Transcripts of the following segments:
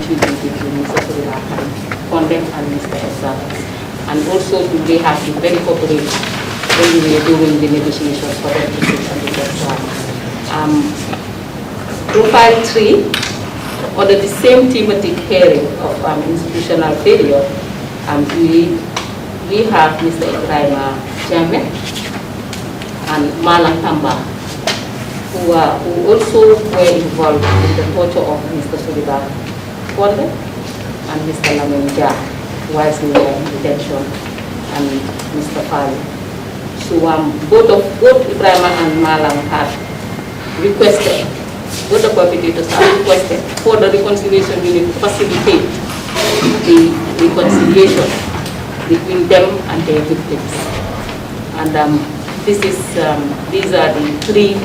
will be between Mr. Surila Condem and Mr. Esa. And also they have been very cooperative when we were doing the negotiations for them to sit on the first one. Profile 3, under the same thematic hearing of institutional failure, we have Mr. Ibrahim Jame and Malang Tamba, who also were involved in the torture of Mr. Surila Condem and Mr. Lamin Jah, whilst we were in detention, and Mr. Fali. So both Ibrahim and Malang had requested, both the perpetrators have requested for the reconciliation unit to facilitate the reconciliation between them and their victims. And these are the 3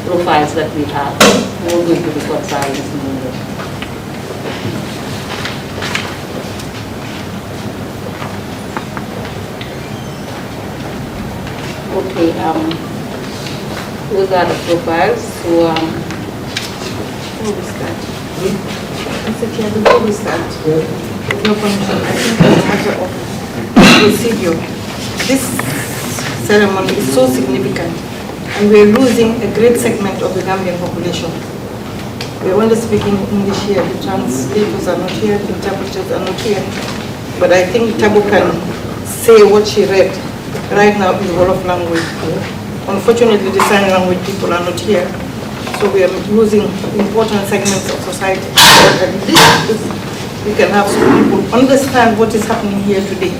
profiles that we have. We're going to reconcile this morning. Okay, those are the profiles. So, before we start, Mr. Chair, before we start, with your permission, I think as a matter of procedure, this ceremony is so significant, and we're losing a great segment of the Gambian population. We're only speaking English here, the translators are not here, the interpreters are not here, but I think Tabu can say what she read right now in Wolof language. Unfortunately, the sign language people are not here, so we are losing important segments of society. But at least we can have some people understand what is happening here today.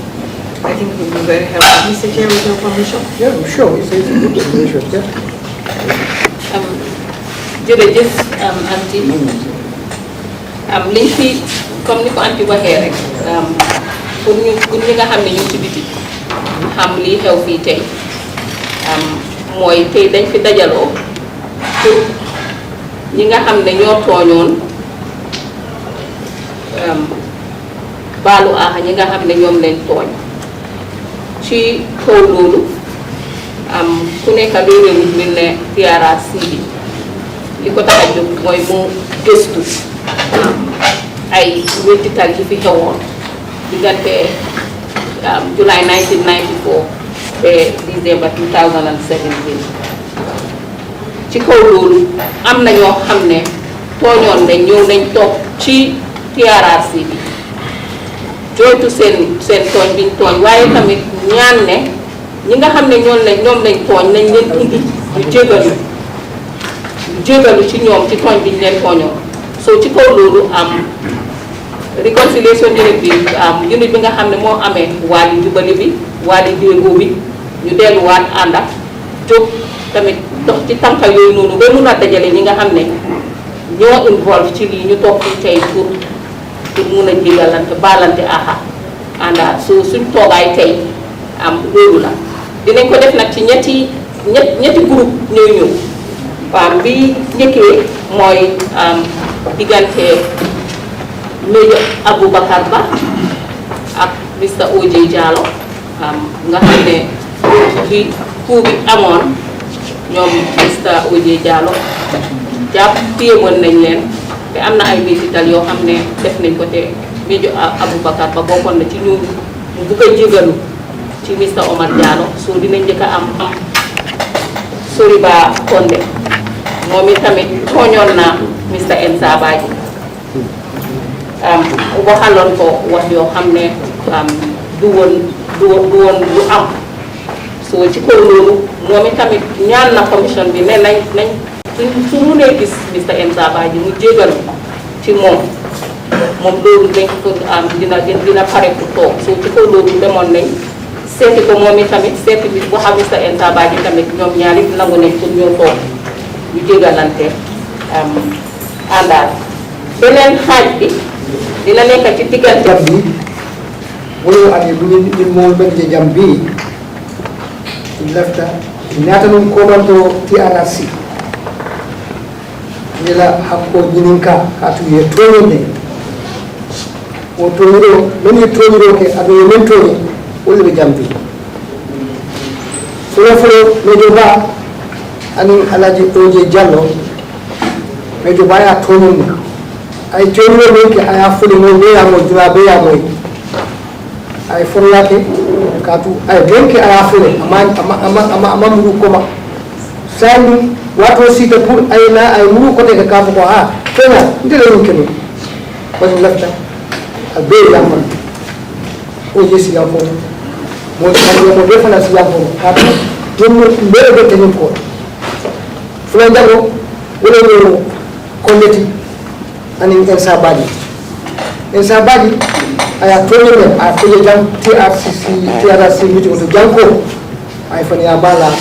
I think it will be very helpful. Mr. Chair, with your permission? Yeah, sure. It's a good information. Yeah. Jërëjëf anti liñ fi comme ni ko anti waxee rek pour ñi nga xam ne ñu ci biti xam lii xew fii tey mooy tey dañ fi dajaloo pour ñi nga xam ne ñoo tooñoon baalu aaxa ñi nga xam ne ñoom lañ tooñ ci kaw loolu ku nekk loolu mel ne TRRC bi li ko tax a jóg mooy mu gëstu ay wéttital yi fi xewoon diggante July 1994 ba December 2017 ci kaw loolu am na ñoo xam ne tooñoon nañ ñëw nañ toog ci TRRC bi jooytu seen tooñ biñ tooñ waaye tamit ñaan ne ñi nga xam ne ñoom lañ tooñ nañ leen indi ñu jégalu ci ñoom ci tooñ biñ leen tooñoon so ci kaw loolu réconciliation unit bi unit bi nga xam ne moo amee waali jubali bi waali déggoo bi ñu delluwaat ànd ak jóg tamit dox ci tànka yooyu noonu ba mun a dajale ñi nga xam ne ñoo involve ci lii ñu toog fii tey pour mun a jégalante baalante aha ànda so suñ toogaay tey loolu la dinañ ko def nag ci ñetti groupe ñooy ñëw bi njëkkee mooy diggante Major Aboubacar Ba ak Mr. OJ Jallow nga xam ne bi coup bi amoon ñoom Mr. OJ Jallow téyewoon nañ leen te am na ay métital yoo xam ne def nañ ko te Major Aboubacar Ba bokkoon na ci ñu bu koy jégalu ci Mr. Omar Jallow so dinañ njëkk a am Soriba Condé moom tamit tooñoon na Mr. Ensa Badji waxaloon ko wax yoo xam ne du woon lu am so ci kaw loolu moom tamit ñaan na commission bi ne nañ su mënee gis Mr. Ensa Badji mu jégalu ci moom loolu dañ ko dina pare pour toog so ci kaw loolu demoon nañ seeti ko moom tamit seeti bi bu xam Mr. Ensa Badji tamit ñoom ñaari nangu nañ pour ñoo toog ñu jégalante àndaat beneen xaaj bi dina nekk ci diggante bi wolo ani du mo bedde jambi lafta nata non ko banto TRRC nila hakko jininka hatu ye tone o toniro men ye toniro ke abe men toni wolo be jambi folo medo ba ani alaji OJ Jallow medo ba ya tonin ay toniro men ke aya fuli mo be amo dura be amo ay forlake katu ay ben ke aya fuli ama mu ko ma sandi wato sita pour ay na ay mu ko te ka ko ha tena ndele ñu kenu ba ñu lafta be yamma o jesi yamma mo mo defana si yamma katu dum mbere be te ko fulan jago wala ñu kondeti anin ensa badi aya toñe a fele jam TRC meeting to janko ay fani abala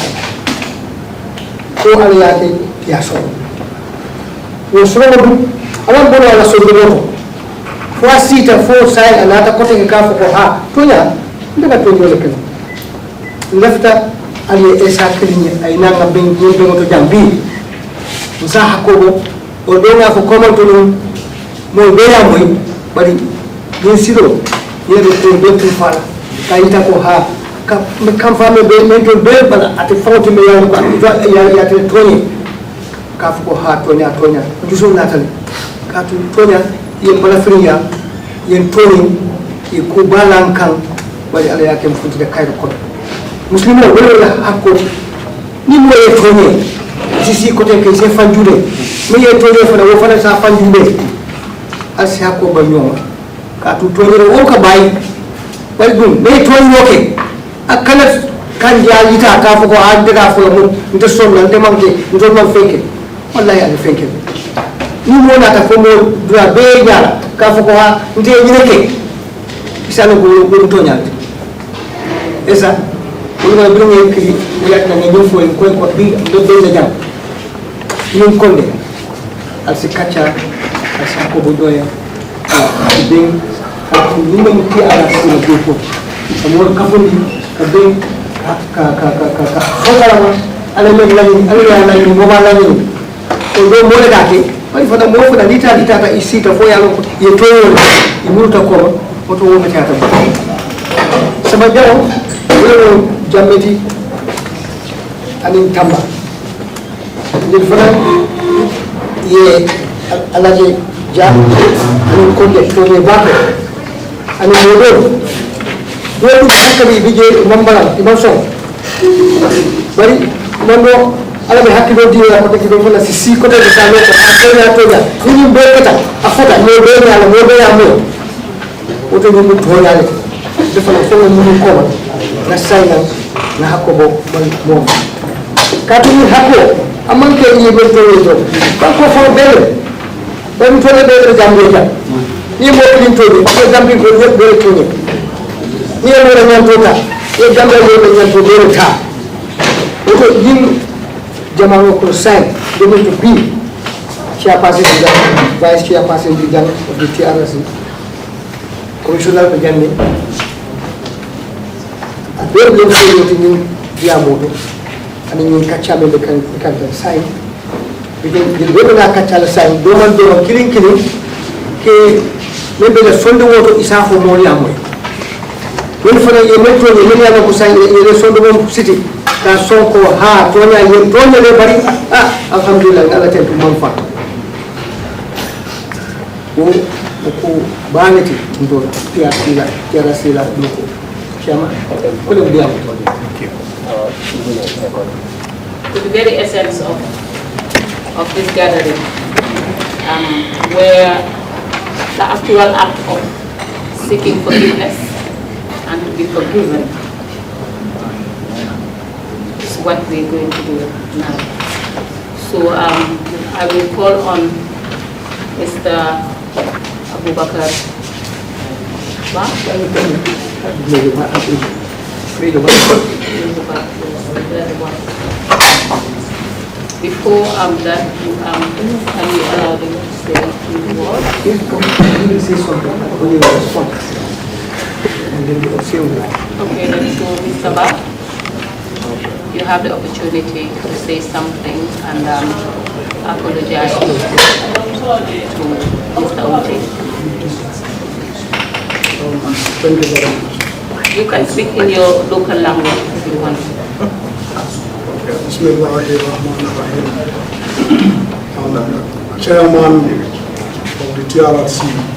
ko ala yake ya so yo so do awan bono ala so do fo sita fo sai anata kote ka fo ko ha tonya ndaga toño le ken lefta ali esa klinya ay nanga ben to jambi musa hakobo o donga ko komanto dum mo beya moy bari yin siro yere to be to fala kayita ko ha kam fami be men to be bala ate fawti me yawo ko ya te toni ka ko ha tonya juso natale ka to tonya yen bala friya yen toni e ko balan kan bari ala yake mfuti de kayro ko muslimo wala hakko ni mo e toni sisi kote ke se fanjude mi ye toni fa wo fa sa fanjude asi hakko ba nyoma ka tu toni wo ka bayi bari dum be toni woke akala kan ya yita ka fa ko an daga fa mu nte sonna nte manke nte man feke wallahi an feke ni mo na ta ko mo dura be ya ka fa ko ha nte yireke isano ko tonya esa ko ma bi ngi ki ya na ngi fo ko bi do be jam ni konde asi kacha asi ko bodoya ben ka ni ma ti ala sino ko amor ka fondi ka ben ka hawala ma ala me la ni mo ma la ni ko do mo le dake bari fota mo fota dita ta isita fo ya lo ye to e murta ko mo to wona ta sama jaw wala jameti anin tamba ni fana ye alaje jam anin konde to ne ba anin modo do hakkabi bije mambala imam so bari mondo ala be hakki do diwa ko te do fana si ko te sa lo ko ya to ya ni be kata afota ni be ya la mo be ya mo o to ni to ya le defal fo mo ko na sayna na hakko bo mo katu ni hakko amman ke ni be to ko fo bele ben to le be jambe ja ni mo ni to ni ko jambe ko be to ni ni mo re nyan to ta e jambe yo be nyan to be ta o to yin jamano ko sai de to be chairperson vice chairperson of the TRC commissioner be janni a be le ko ni dia modo ani ni kacha be kan sai because the way na kacha la sai do man killing ke membe le sondo woto isa fo mori amoy won fana ye metro ni men yana ko sai ye sondo mo city ka son ko ha to nya ye to nya le bari alhamdulillah ngala ten to man fa ko banati ndo tiya sila do ko chama ko le biya ko to the very essence of this gathering, where the actual act of seeking forgiveness and to be forgiven is what we're going to do now. So I will call on Mr. Abubakar. Before I'm done, can you allow them to say a few words? Yes, you will say something when you respond. And then you will say okay, then so Mr. Ba, you have the opportunity to say something and apologize to Mr. Uti. Thank you very much. You can speak in your local language if you want. Bismillahirrahmanirrahim. Chairman of the TRC.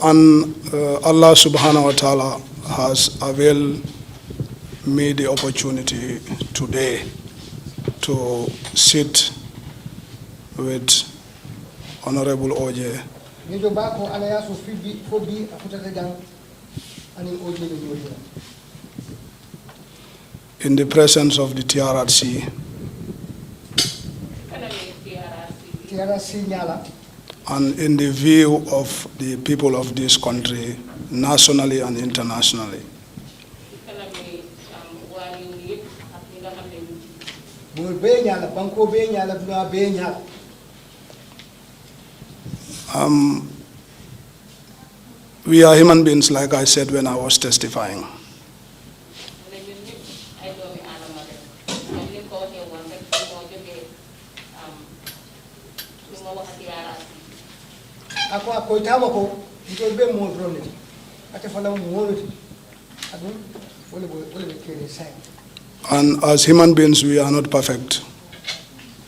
And Allah subhanahu wa ta'ala has availed me the opportunity today to sit with Honorable Oje in the presence of the TRC and in the view of the people of this country, nationally and internationally. We are human beings, like I said when I was testifying. And as human beings, we are not perfect.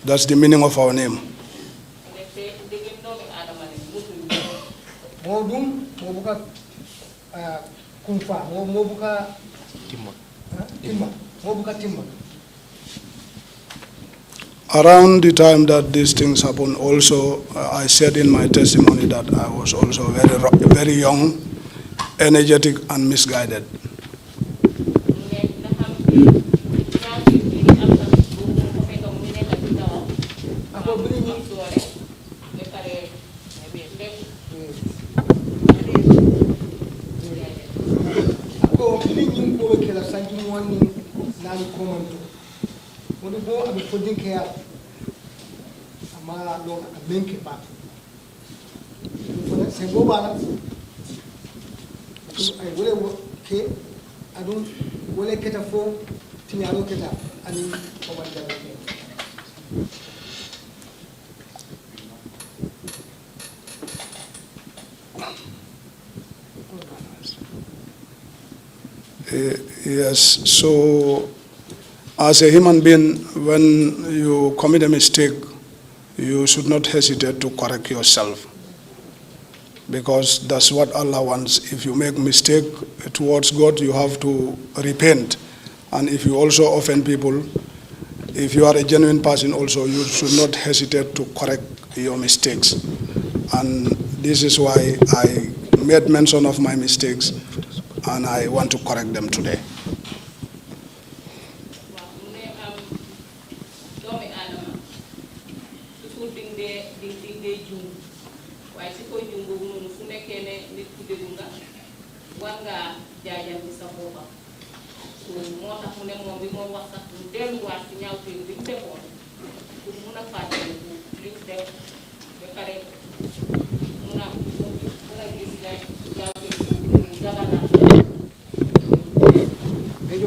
That's the meaning of our name. Around the time that these things happened, also, I said in my testimony that I was also very young, energetic, and misguided. Yes, so as a human being, when you commit a mistake, you should not hesitate to correct yourself. because that's what Allah wants. If you make mistake towards God, you have to repent. And if you also offend people, if you are a genuine person also, you should not hesitate to correct your mistakes. And this is why I made mention of my mistakes, and I want to correct them today.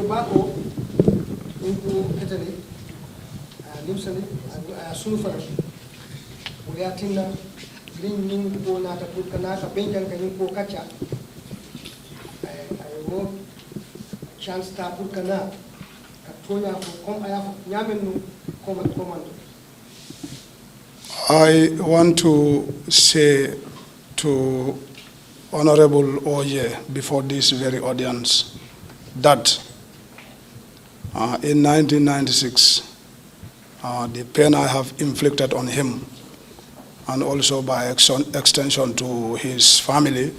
Bako into Italy, Limsali, and Sulfur. We are Tina, bringing Nata Putkanaka, Benjan, and Kacha. I wrote Chance Tapukana, Katoya, come I have Yamenu, command. I want to say to Honorable Oye before this very audience that in 1996, the pain I have inflicted on him, and also by extension to his family,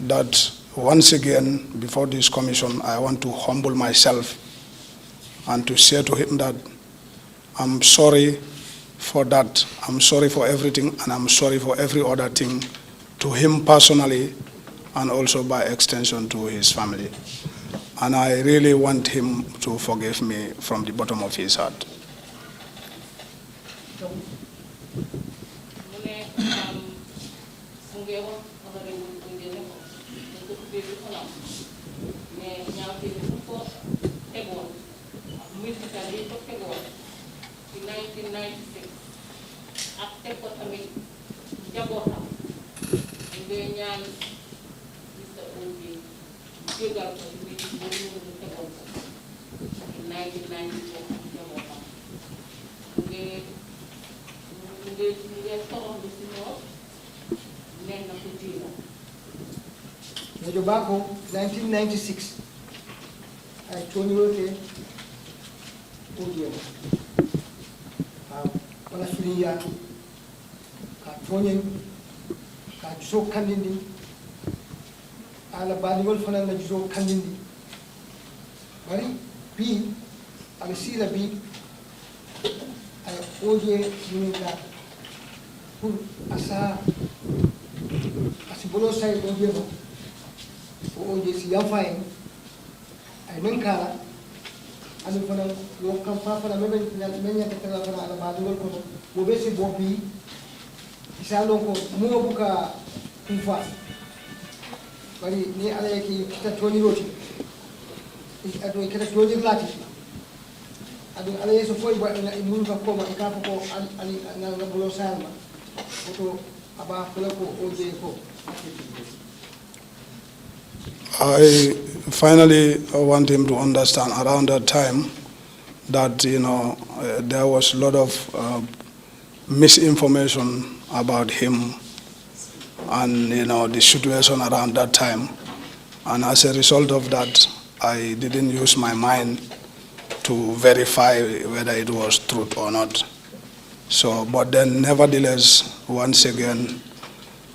that once again, before this commission, I want to humble myself and to say to him that I'm sorry for that. I'm sorry for everything, and I'm sorry for every other thing to him personally, and also by extension to his family. And I really want him to forgive me from the bottom of his heart. Bako, 1996. I told you okay. When I feel here, Tony, so candidly, I'll abandon for an so candidly. Mary, B, I'll see the B. I owe you that. Asa, as a bolo side of you. Oh, yes, you're fine. I mean, Kala, and if you come far from many of the Telephone, who basically Bobby, Salongo, Mubuka, Kufa. But near Aleki, Tony Roti. I don't get a Tony Lati. I don't always avoid what I move of Coma, Capo, and Nabolo Salma. About Polaco, Ojeko. I finally want him to understand around that time that, there was a lot of misinformation about him and, the situation around that time. And as a result of that, I didn't use my mind to verify whether it was truth or not. So, but then nevertheless, once again,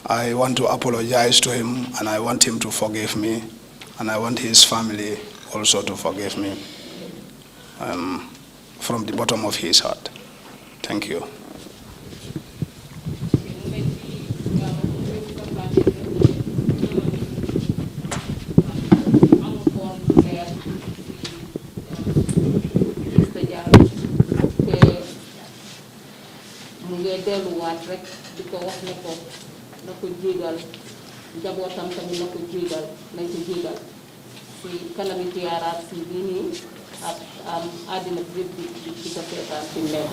I want to apologize to him, and I want him to forgive me, and I want his family also to forgive me from the bottom of his heart. Thank you. Njabootam tamit na ko jégal nañ ko jégal ci kanami TRC bi nii ak àddina bi yëpp di ko seetaan ci nekk.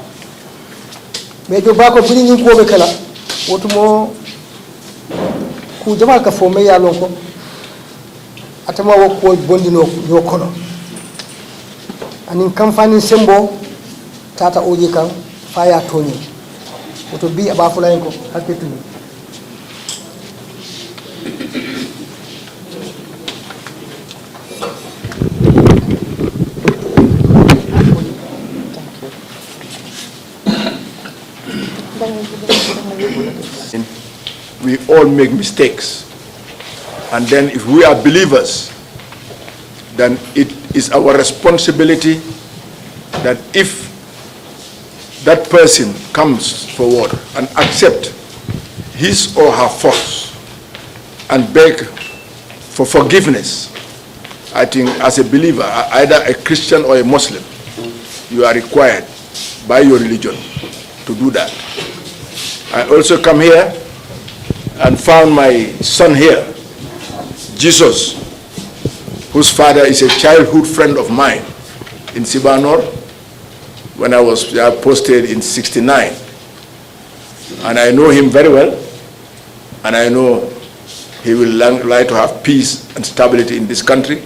Mais jo bako bini nyi ko be kala wotu mo ku jamal ka fo me ya lon ko atama wo ko bondino yo kono anin kamfani sembo tata oji kan faya toni woto bi aba fulay ko hakketu all make mistakes. And then if we are believers, then it is our responsibility that if that person comes forward and accept his or her faults and beg for forgiveness, I think as a believer, either a Christian or a Muslim, you are required by your religion to do that. I also come here and found my son here, Jesus, whose father is a childhood friend of mine in Sibanor when I was posted in '69. And I know him very well, and I know he will like to have peace and stability in this country.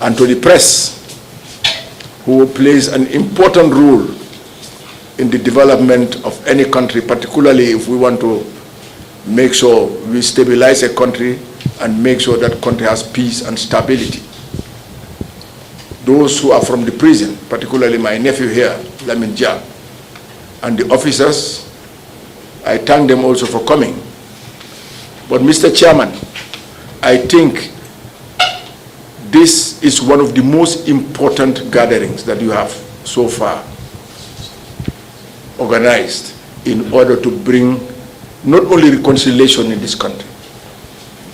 And to the press, who plays an important role in the development of any country, particularly if we want to make sure we stabilize a country and make sure that country has peace and stability. Those who are from the prison, particularly my nephew here, Lamin Jah, and the officers, I thank them also for coming. But Mr. Chairman, I think this is one of the most important gatherings that you have so far organized in order to bring not only reconciliation in this country,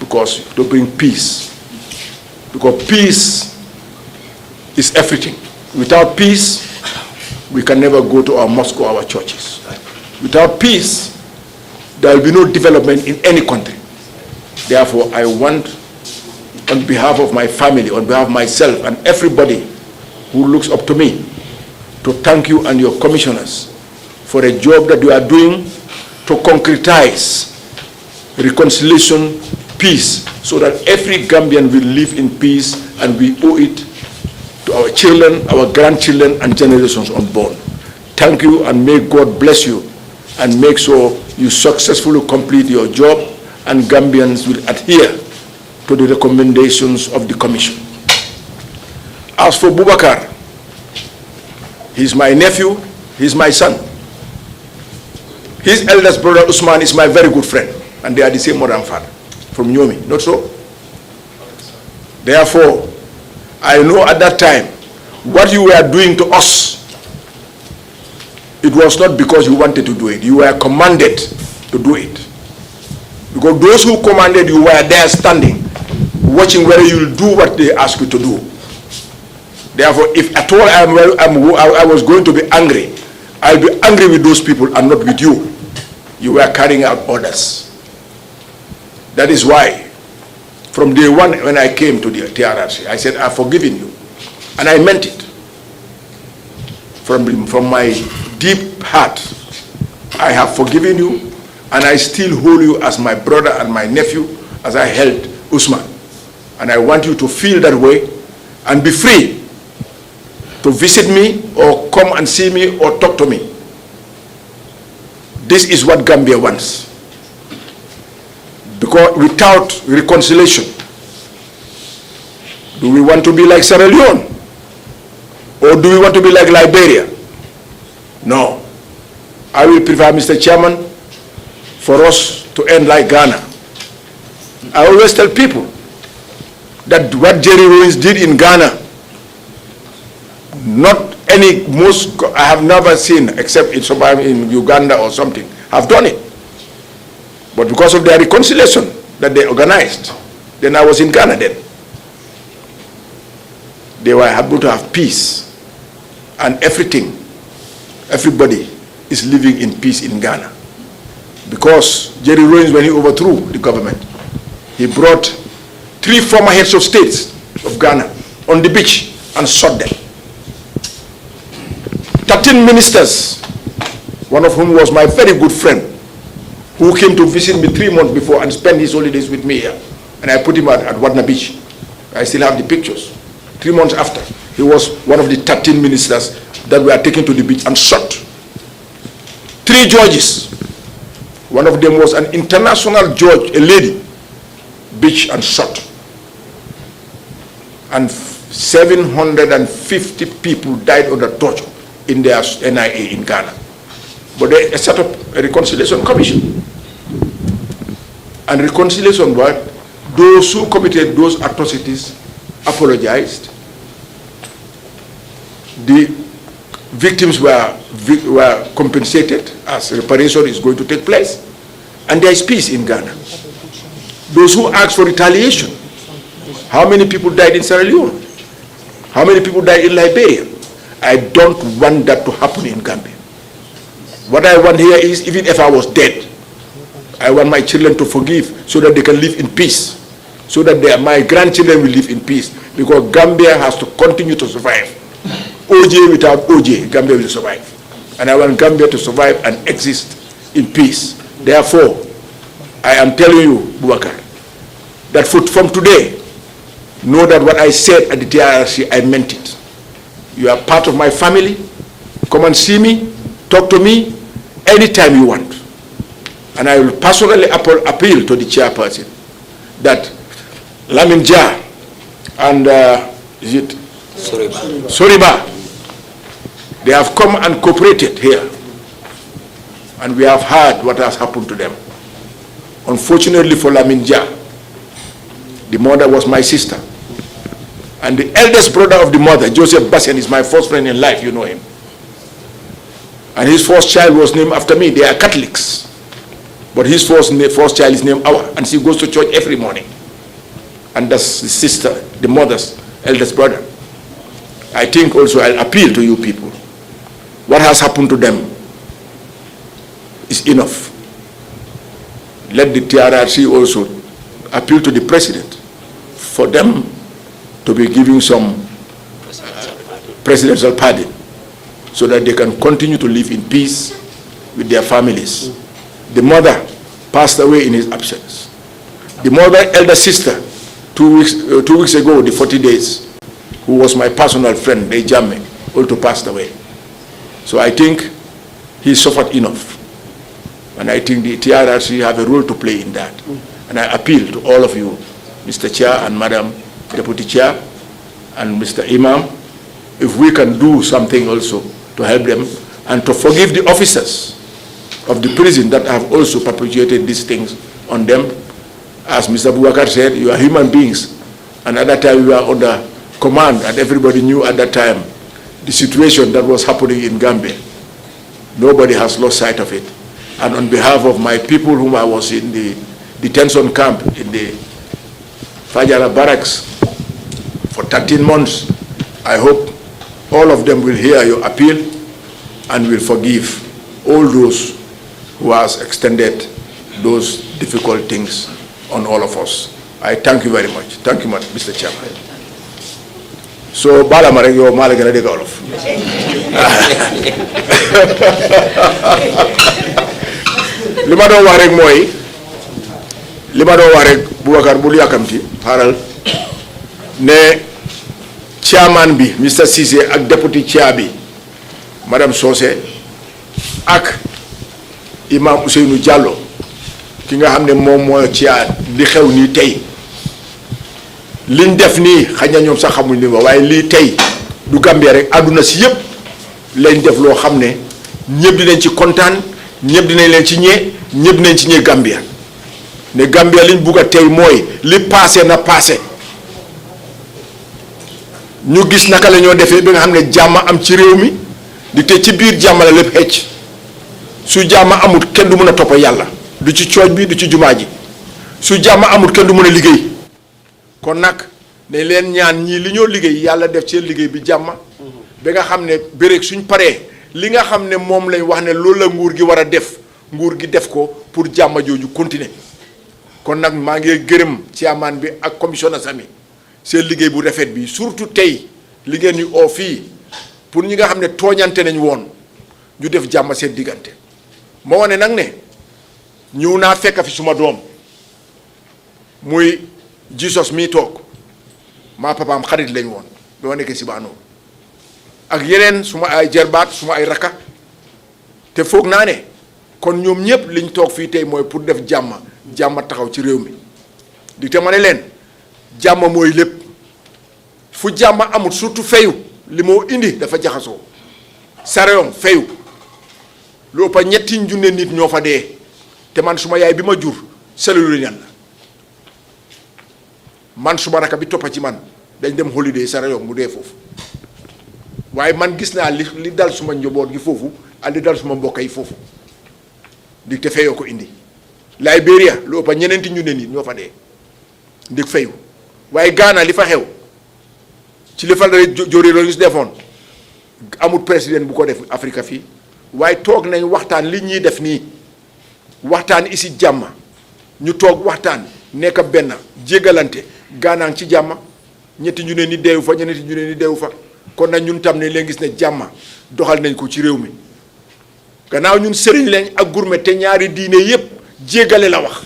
because to bring peace. Because peace is everything. Without peace, we can never go to our mosque or our churches. Without peace, there will be no development in any country. Therefore, I want, on behalf of my family, on behalf of myself and everybody who looks up to me, to thank you and your commissioners for a job that you are doing to concretize reconciliation, peace, so that every Gambian will live in peace, and we owe it to our children, our grandchildren, and generations unborn. Thank you, and may God bless you, and make sure you successfully complete your job, and Gambians will adhere to the recommendations of the Commission. As for Boubacar, he's my nephew, he's my son. His eldest brother Usman is my very good friend, and they are the same mother and father, from Nyomi, not so? Therefore, I know at that time, what you were doing to us, it was not because you wanted to do it. You were commanded to do it. Because those who commanded you were there standing, watching whether you will do what they ask you to do. Therefore, if at all I was going to be angry, I'll be angry with those people and not with you. You were carrying out orders. That is why, from day one when I came to the TRC, I said, I've forgiven you. And I meant it. From my deep heart, I have forgiven you, and I still hold you as my brother and my nephew, as I held Usman. And I want you to feel that way and be free to visit me or come and see me or talk to me. This is what Gambia wants. Because without reconciliation, do we want to be like Sierra Leone? Or do we want to be like Liberia? No. I will prefer, Mr. Chairman, for us to end like Ghana. I always tell people that what Jerry Rawlings did in Ghana, I have never seen, except in Uganda or something, have done it. But because of their reconciliation that they organized, then I was in Ghana then. They were able to have peace, and everybody is living in peace in Ghana. Because Jerry Rawlings, when he overthrew the government, he brought 3 former heads of states of Ghana on the beach and shot them. 13 ministers, one of whom was my very good friend, who came to visit me 3 months before and spent his holidays with me here. And I put him at Wadna Beach. I still have the pictures. 3 months after, he was one of the 13 ministers that were taken to the beach and shot. 3 judges. One of them was an international judge, a lady, beach and shot. And 750 people died under torture in their NIA in Ghana. But they set up a reconciliation commission. And reconciliation work, those who committed those atrocities apologized. The victims were compensated as reparation is going to take place. And there is peace in Ghana. Those who asked for retaliation, how many people died in Sierra Leone? How many people died in Liberia? I don't want that to happen in Gambia. What I want here is, even if I was dead, I want my children to forgive so that they can live in peace, so that my grandchildren will live in peace, because Gambia has to continue to survive. OJ without OJ, Gambia will survive. And I want Gambia to survive and exist in peace. Therefore, I am telling you, Boubacar, that from today, know that what I said at the TRC, I meant it. You are part of my family. Come and see me, talk to me anytime you want. And I will personally appeal to the chairperson that Lamin Jah and Soriba, they have come and cooperated here. And we have heard what has happened to them. Unfortunately for Lamin Jah, the mother was my sister. And the eldest brother of the mother, Joseph Bassian, is my first friend in life, you know him. And his first child was named after me. They are Catholics. But his first child is named Awa, and she goes to church every morning. And that's the sister, the mother's eldest brother. I think also I'll appeal to you people. What has happened to them is enough. Let the TRRC also appeal to the president for them to be giving some presidential pardon so that they can continue to live in peace with their families. The mother passed away in his absence. The mother, elder sister, 2 weeks ago, the 40 days, who was my personal friend, Jame, also passed away. So I think he suffered enough. And I think the TRRC have a role to play in that. And I appeal to all of you, Mr. Chair and Madam Deputy Chair and Mr. Imam, if we can do something also to help them and to forgive the officers of the prison that have also perpetuated these things on them. As Mr. Boubacar said, you are human beings. And at that time, we were under command, and everybody knew at that time the situation that was happening in Gambia. Nobody has lost sight of it. And on behalf of my people whom I was in the detention camp in the Fajara barracks for 13 months, I hope all of them will hear your appeal and will forgive all those who has extended those difficult things on all of us. I thank you very much. Thank you, Mr. Chairman. So, bala marek yo mala gana de golof. Lima do wax rek moy lima do wax rek Boubacar bul yakamti haral ne chairman bi Mr. Cissé ak deputy chair bi Madame Sosé ak Imam Ousseynou Diallo ki nga xamne mom mo ci li xew ni tay liñ def ni xagna ñom sax xamuñ ni waye li tay du Gambie rek aduna ci yépp lañ def lo xamne ñepp dinañ ci contane ñepp dinañ leen ci ñé ñepp dinañ ci ñé Gambia ne Gambia liñ bugga tay moy li passé na passé ñu gis naka lañu défé bi nga xamne jamm am ci réew mi di té ci biir jamm la lepp hecc su jamm amul kenn du mëna topp yalla du ci cooj bi du ci jumaa ji su jamm amul kenn du mëna liggéey kon nak ne leen ñaan ñi li ñoo liggéey yalla def ci liggéey bi jamm be nga xamne bérek suñ paré li nga xamne mom lañ wax ne loolu la nguur gi wara def nguur gi def ko pour jamm joju continuer kon nak ma ngi gërëm ci amane bi ak commissioner sami seen liggéey bu rafet bi surtout tay li ngeen ñu o fi pour ñi nga xamne toñante nañ woon ñu def jamm seen digante mo wone nak ne ñëw naa fekk fi suma doom muy Jesus mi toog maa papaam xarit lañ woon ba ma nekkee si baanoo ak yeneen suma ay jarbaat suma ay rakka te foog naa ne kon ñoom ñëpp liñ toog fii tey mooy pour def jàmm taxaw ci réew mi di te ma ne leen jàmm mooy lépp fu jàmm amul surtout fayu li moo indi dafa jaxasoo sareom fayu lu ëpp ñetti junne nit ñoo fa dee te man suma yaay bi ma jur cellule ñan la man suma raka bi toppa ci man dañ dem holiday Sierra Leone mu dee foofu waaye man gis naa li dal suma njaboot gi foofu ak li dal suma mbokk yi foofu ndig te feyoo ko indi Liberia lu ëpp ñeneenti ñu ne nit ñoo fa dee ndig feyu waaye Ghana li fa xew ci li fa jóoree loolu ñu defoon amul président bu ko def Afrique fii waaye toog nañ waxtaan li ñuy def nii waxtaan isi jàmm ñu toog waxtaan nekk benn jégalante Ghana ci jàmm ñetti ñu ne ni deewu fa ñeneenti ñu ne ni deewu fa kon nag ñun tam ne leen gis ne jàmm doxal nañ ko ci réew mi gannaaw ñun sëriñ lañ ak gourmet te ñaari diine yépp jégale la wax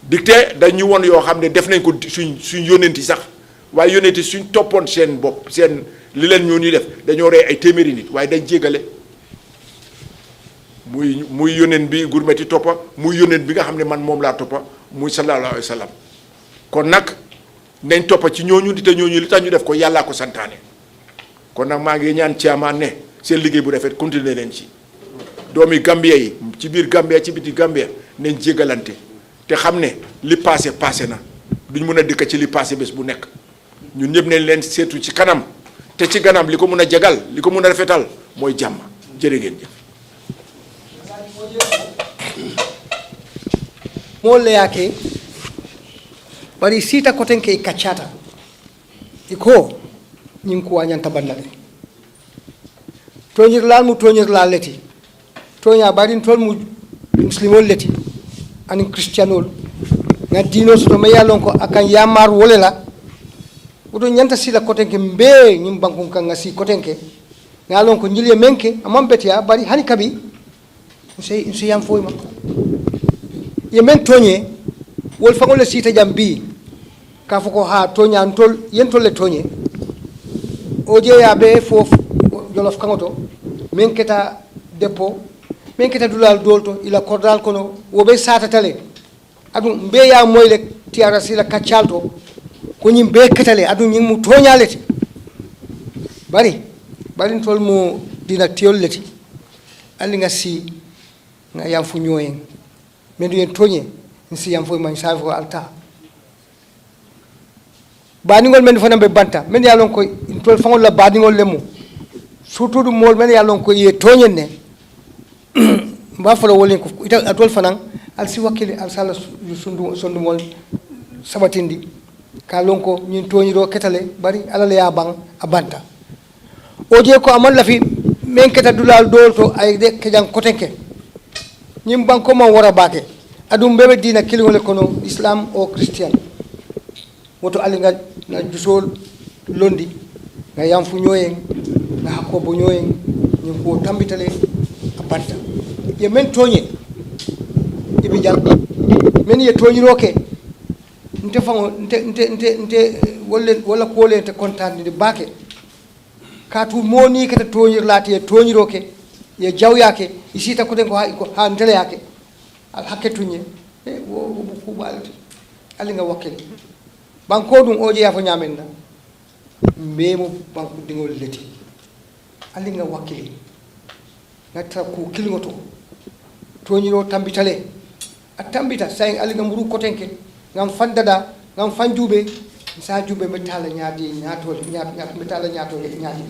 dicté dañu won yoo xam ne def nañ ko suñ yónneenti sax waaye yónneenti suñ toppoon seen bopp seen li leen ñoo ñuy def dañoo rey ay téeméeri nit waaye dañ jégale muy yónneen bi gourmet yi toppa muy yónneen bi nga xam ne man moom laa toppa muy sallallahu alayhi wa sallam kon nag nañ toppa ci ñooñu di te ñooñu li tax ñu def ko yàllaa ko santaane kon nag maa ngi ñaan caamaan ne seen liggéey bu rafet continuer leen ci doomi Gambia yi ci biir Gambia ci biti Gambia nañ jégalante te xam ne li passé na duñ mën a dëkk ci li passé bés bu nekk ñun ñëpp nañ leen seetu ci kanam te ci ganam li ko mën a jagal li ko mën a rafetal mooy jàmm jërë ngeen jëf molle yake bari sita kotenke i kaccata iko ñing ko wañanta bannale toñirlal mu toñirlal leti toña barin tol mu muslimol leti ani christianol nga dino soto ma yalon ko akan yamar wolela oto ñanta sila kotenke mbe ñim bankun kan ngasi kotenke ngalon ko ñilye menke amam betia bari hani kabi nse yam foyma ye men toñe wol fangole sita jambi ka foko ha toña ntol yentol le toñe o je ya be fof jolof kangoto men keta depo men keta dulal dolto ila kordal kono wo be sata tale adum be ya moyle TRC la kaccalto ko ñim be ketale adum ñim mu toñalete bari tol mo dina tiol leti ali nga si nga yam fu ñoyen men du yen toñe si yam fo man sa fo alta baningol men fana be banta men ya lon ko tol fangol la baningol lemu surtout du mol men ya lon ko ye toñen ne mba fala wolen ko ita atol fanan al si wakili al sala sondu mol sabatindi ka lon ko ñin toñiro ketale bari alal ya bang abanta o je ko amal la fi men keta dulal dolto ay de ke jang kotenke ñim banko man wara bake adum bebe dina kilingole kono islam o christian woto ali nga na jusol londi nga yam fu ñoyen nga hakko bo ñoyen ñim ko tambitale abanta ye men toñe ibi jang men ye toñiroke nte fango nte wala ko le te contane de bake katu moni kata toñirlati e toñiroke ye jawyake isita ko den ko ha ndele yake al hakketunye e wo bu balti ali nga wakkele banko dum oje ya fo nyamenna mbemo banko dingol leti ali nga wakkele natra ko kilingoto toñiro tambitale a tambita say ali nga mburu kotenke ngam fandada ngam fanjube sa jube metala nyaadi nyaatole nyaat metala nyaatole nyaadi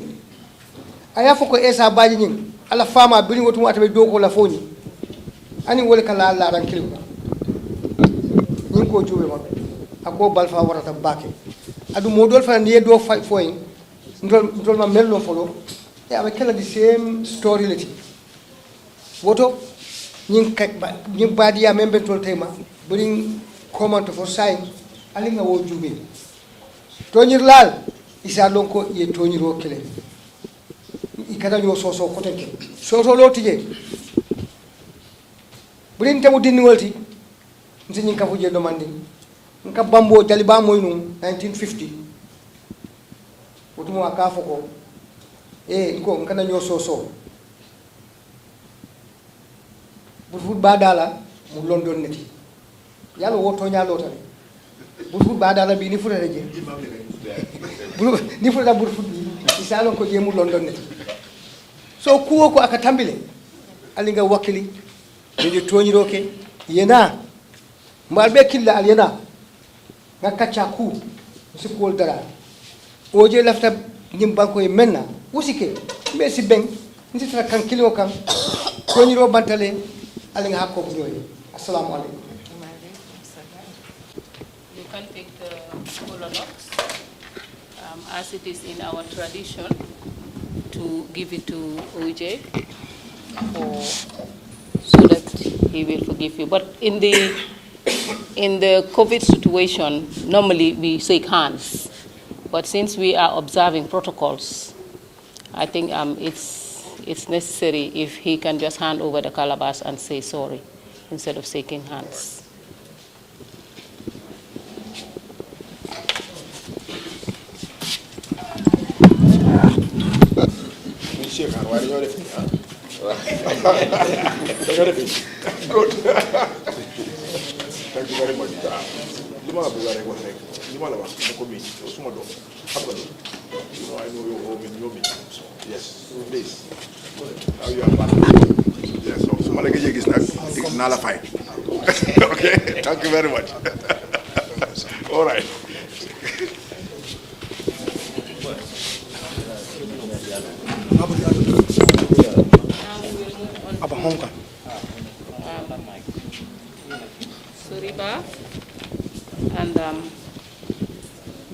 aya foko esa baaji nyin ala fama biri wotu mo atabe doko la foni ani wole kala la ran kilim nyin ko jube mon ako balfa warata bake adu modol fa ndiye do foyin ndol ma mello folo e abe kala di same story leti woto nyin kak ba nyin badiya membe tol tema biri comment for say ali nga wo jube toñir laal isa lon ko ye toñiro kele ikata ñoo soso ko tenke soso lo tije bulin tamu dinni wolti nsin ka fu je demande nka bambo jaliba moy nu 1950 wotumo aka foko ko nka na ñoo soso bu fu badala mu london neti yalla wo toñalo tan burfut baadala bi ni futata je ni futata burfut bi isalon ko je mu london ne so kuwo ko aka tambile ali nga wakili de toñiroke yena mbal be killa aliena nga kacha ku si ko dara oje lafta nyim banko e menna usike be si ben nti tra kan kilo kan ko ni ro bantale ali nga hakko ñoy assalamu alaykum. You can take the Pololox, as it is in our tradition to give it to OJ so that he will forgive you. But in the COVID situation, normally we shake hands. But since we are observing protocols, I think it's necessary if he can just hand over the calabash and say sorry instead of shaking hands. Good. Thank you very much. I know you owe me. So, yes, please. Now you are back. Yes, so Malagaji is nullified. Okay, thank you very much. All right. Suriba and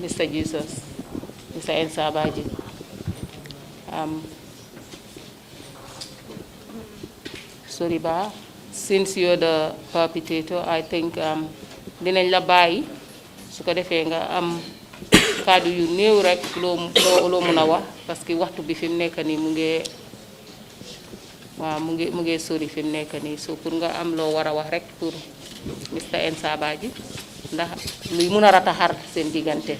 Mr. Jesus, Mr. Ensabaji. Suriba, since you're the perpetrator, I think dinañ la bàyyi su ko defee nga am kàddu yu néew rek loo mën a wax parce que waxtu bi fi mu nekk nii mu ngi sori fi mu nekk nii so pour nga am loo war a wax rek pour Mr. Ensabaji ndax luy mën a rataxar seen diggante.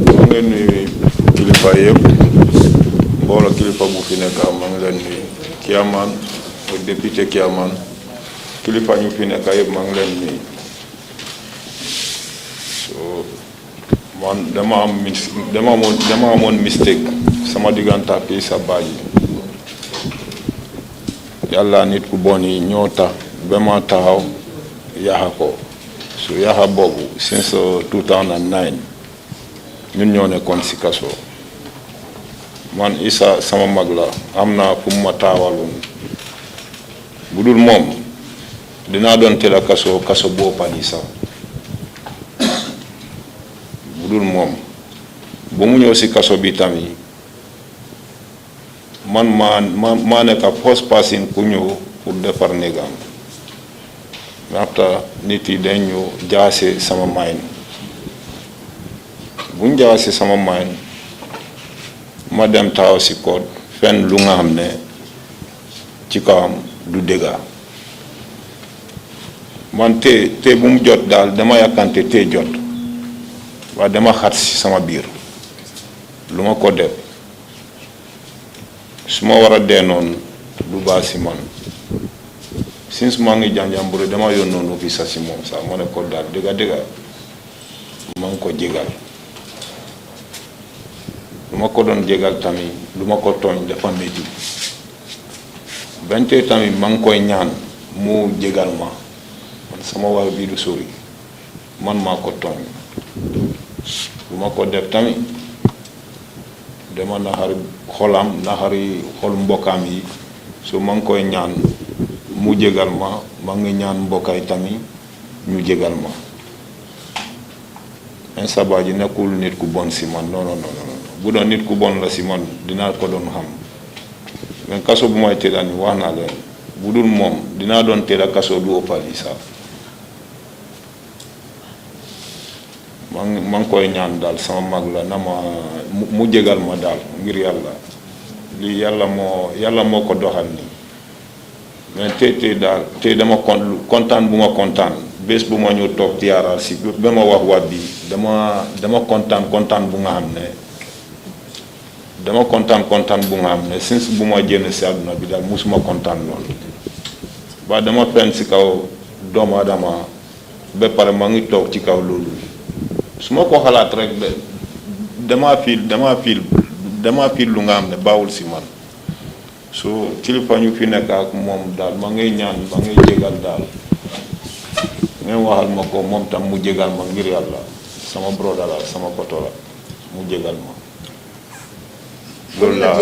maa ngi nuyu kilifa yëpp mbooloo kilifa bu fi nekk maa ngi leen nuyu Kiaman ak député Kiaman kilifa ñu fi nekk yëpp maa ngi leen nuyu so man dama amoon mistake sama diggante ak sa baay yàlla nit ku bon yi ñoo tax ba ma taxaw yaxa ko so yaxa boobu since 2009 ñun ñoo nekkoon si kaso man Isa sama mag la am naa fu mu ma taawaloon bu dul moom dinaa doon teel a kaso boo pani sax bu dul moom ba mu ñëw si kaso bi tamit man maa nekk first person ku ñëw pour defar néegam after nit yi dañ ñu jaase sama main buñ jaase sama main ma dem taxaw si code fenn lu nga xam ne ci kawam du dëgga man te bu mu jot daal dama yàkkante te jot waaye dama xat si sama biir lu ma ko def su ma war a dee noonu du baax si man since maa ngi jànjambure dama yónnoon office si moom sax ma ne ko daal dëgga ma ngi ko jégal lu ma ko doon jégal tamit lu ma ko tooñ dafa métti bente tamit ma ngi koy ñaan mu jégal ma man sama wax bii du sori man maa ko tooñ lu ma ko def tamit dama naxari xolam naxari xol mbokkam yi so ma ngi koy ñaan mu jégal ma ngi ñaan mbokkaay tamit ñu jégal ma Ensabaji nekkul nit ku bon si man non bu doon nit ku bon la si man dinaa ko doon xam mais kaso bu may tëdda ni wax naa leen bu dul moom dinaa doon tëdda kaso du ëppali sax ma ngi koy ñaan daal sama mag la na ma mu jégal ma daal ngir yàlla lii yàlla moo ko doxal nii mais tey daal tey dama kontaan bu ma kontaan bés bu ma ñëw toog tiyaaral si ba ma wax bi dama kontaan bu nga xam ne dama kontaan bu nga xam ne since bu ma génn si àdduna bi daal musuma kontaan loolu ba dama fen si kaw doomu adama ba pare ma ngi toog ci kaw loolu su ma ko xalaat rek dama fiil lu nga xam ne baawul si man so kilifa ñu fi nekk ak moom daal ma ngay ñaan ma ngay jégal daal ngeen waxal ma ko moom tam mu jégal ma ngir yàlla sama broda la sama koto la mu jégal ma loolu la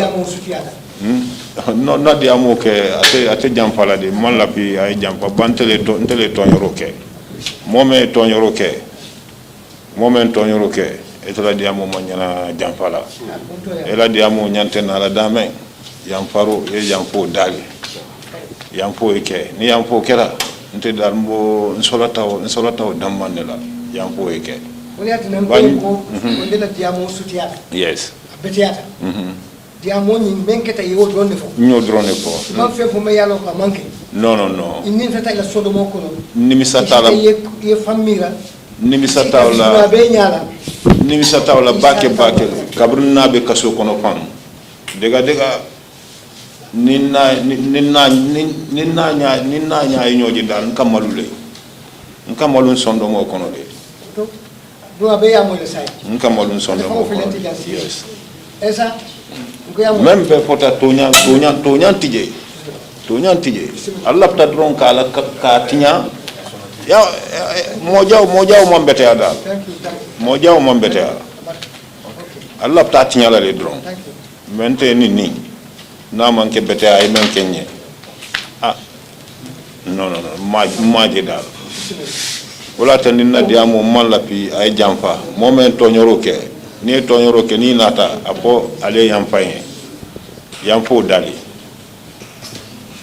no na diamo ke ate jamfala de man la pi ay jamfa bantele to ntele tonyoro ke momen tonyoro ke etla diamo ma nyana jamfala ela diamo nyante na la dame yamfaro e jamfo dali yamfo ke ni yamfo kera nte dal mbo nsolataw dammanne la yamfo ke woni atina ko wonde la diamo sutiata yes betiata diamo ni menketa yo drone fo ñoo drone fo man fe fo me yalo ko manke non inni tata la sodo mo ko ni mi satala ye famira ni mi satawla be nyala ni mi satawla bake kabruna be kaso kono fam dega ninna nya ñoji dal nkamalun sondo mo kono de do be ya mo le say nkamalun sondo mo kono yes esa même be fota toñan tije Allah ta dron kala ka tinya ya mo jaw mo mbete ada mo jaw mo mbete Allah ta tinya la le dron mente ni na manke bete ay men kenye non maje dal wala tan na diamo man la pi ay jamfa moment toñoro ke ni nata apo ale yamfo dali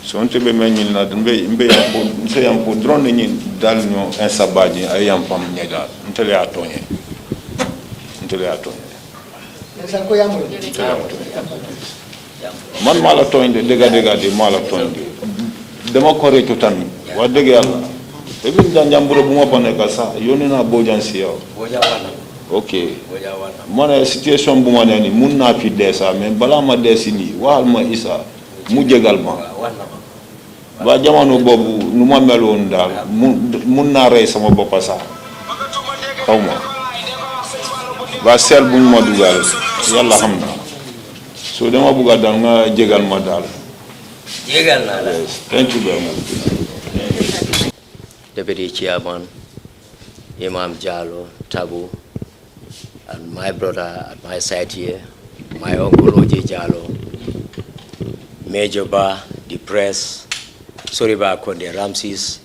so on be men na mbe yamfo drone ni dal no en sabaji ay yamfam nyeda ntele atonye esa ko yamul man mala toñde dega de mala toñde dama ko reetu tan wa deg yalla e bin jamburo bu mo bonne ka sa yonina bojansi yow ok mana situation bu ma ne ni mun naa fi deesa mais balaa ma deesi nii waxal ma Issa mu jégal ma ba jamono boobu nu ma meloon daal mun naa rey sama boppa sax xaw ma ba seel buñ ma dugal yàlla xam na so dama bugga daal nga jégal ma daal jégal naa la thank you very much Deputy Chairman Imam Jallow Tabu and my brother at my side here, my uncle Oje Jallow, Major Ba, the press, Soriba Konde Ramses,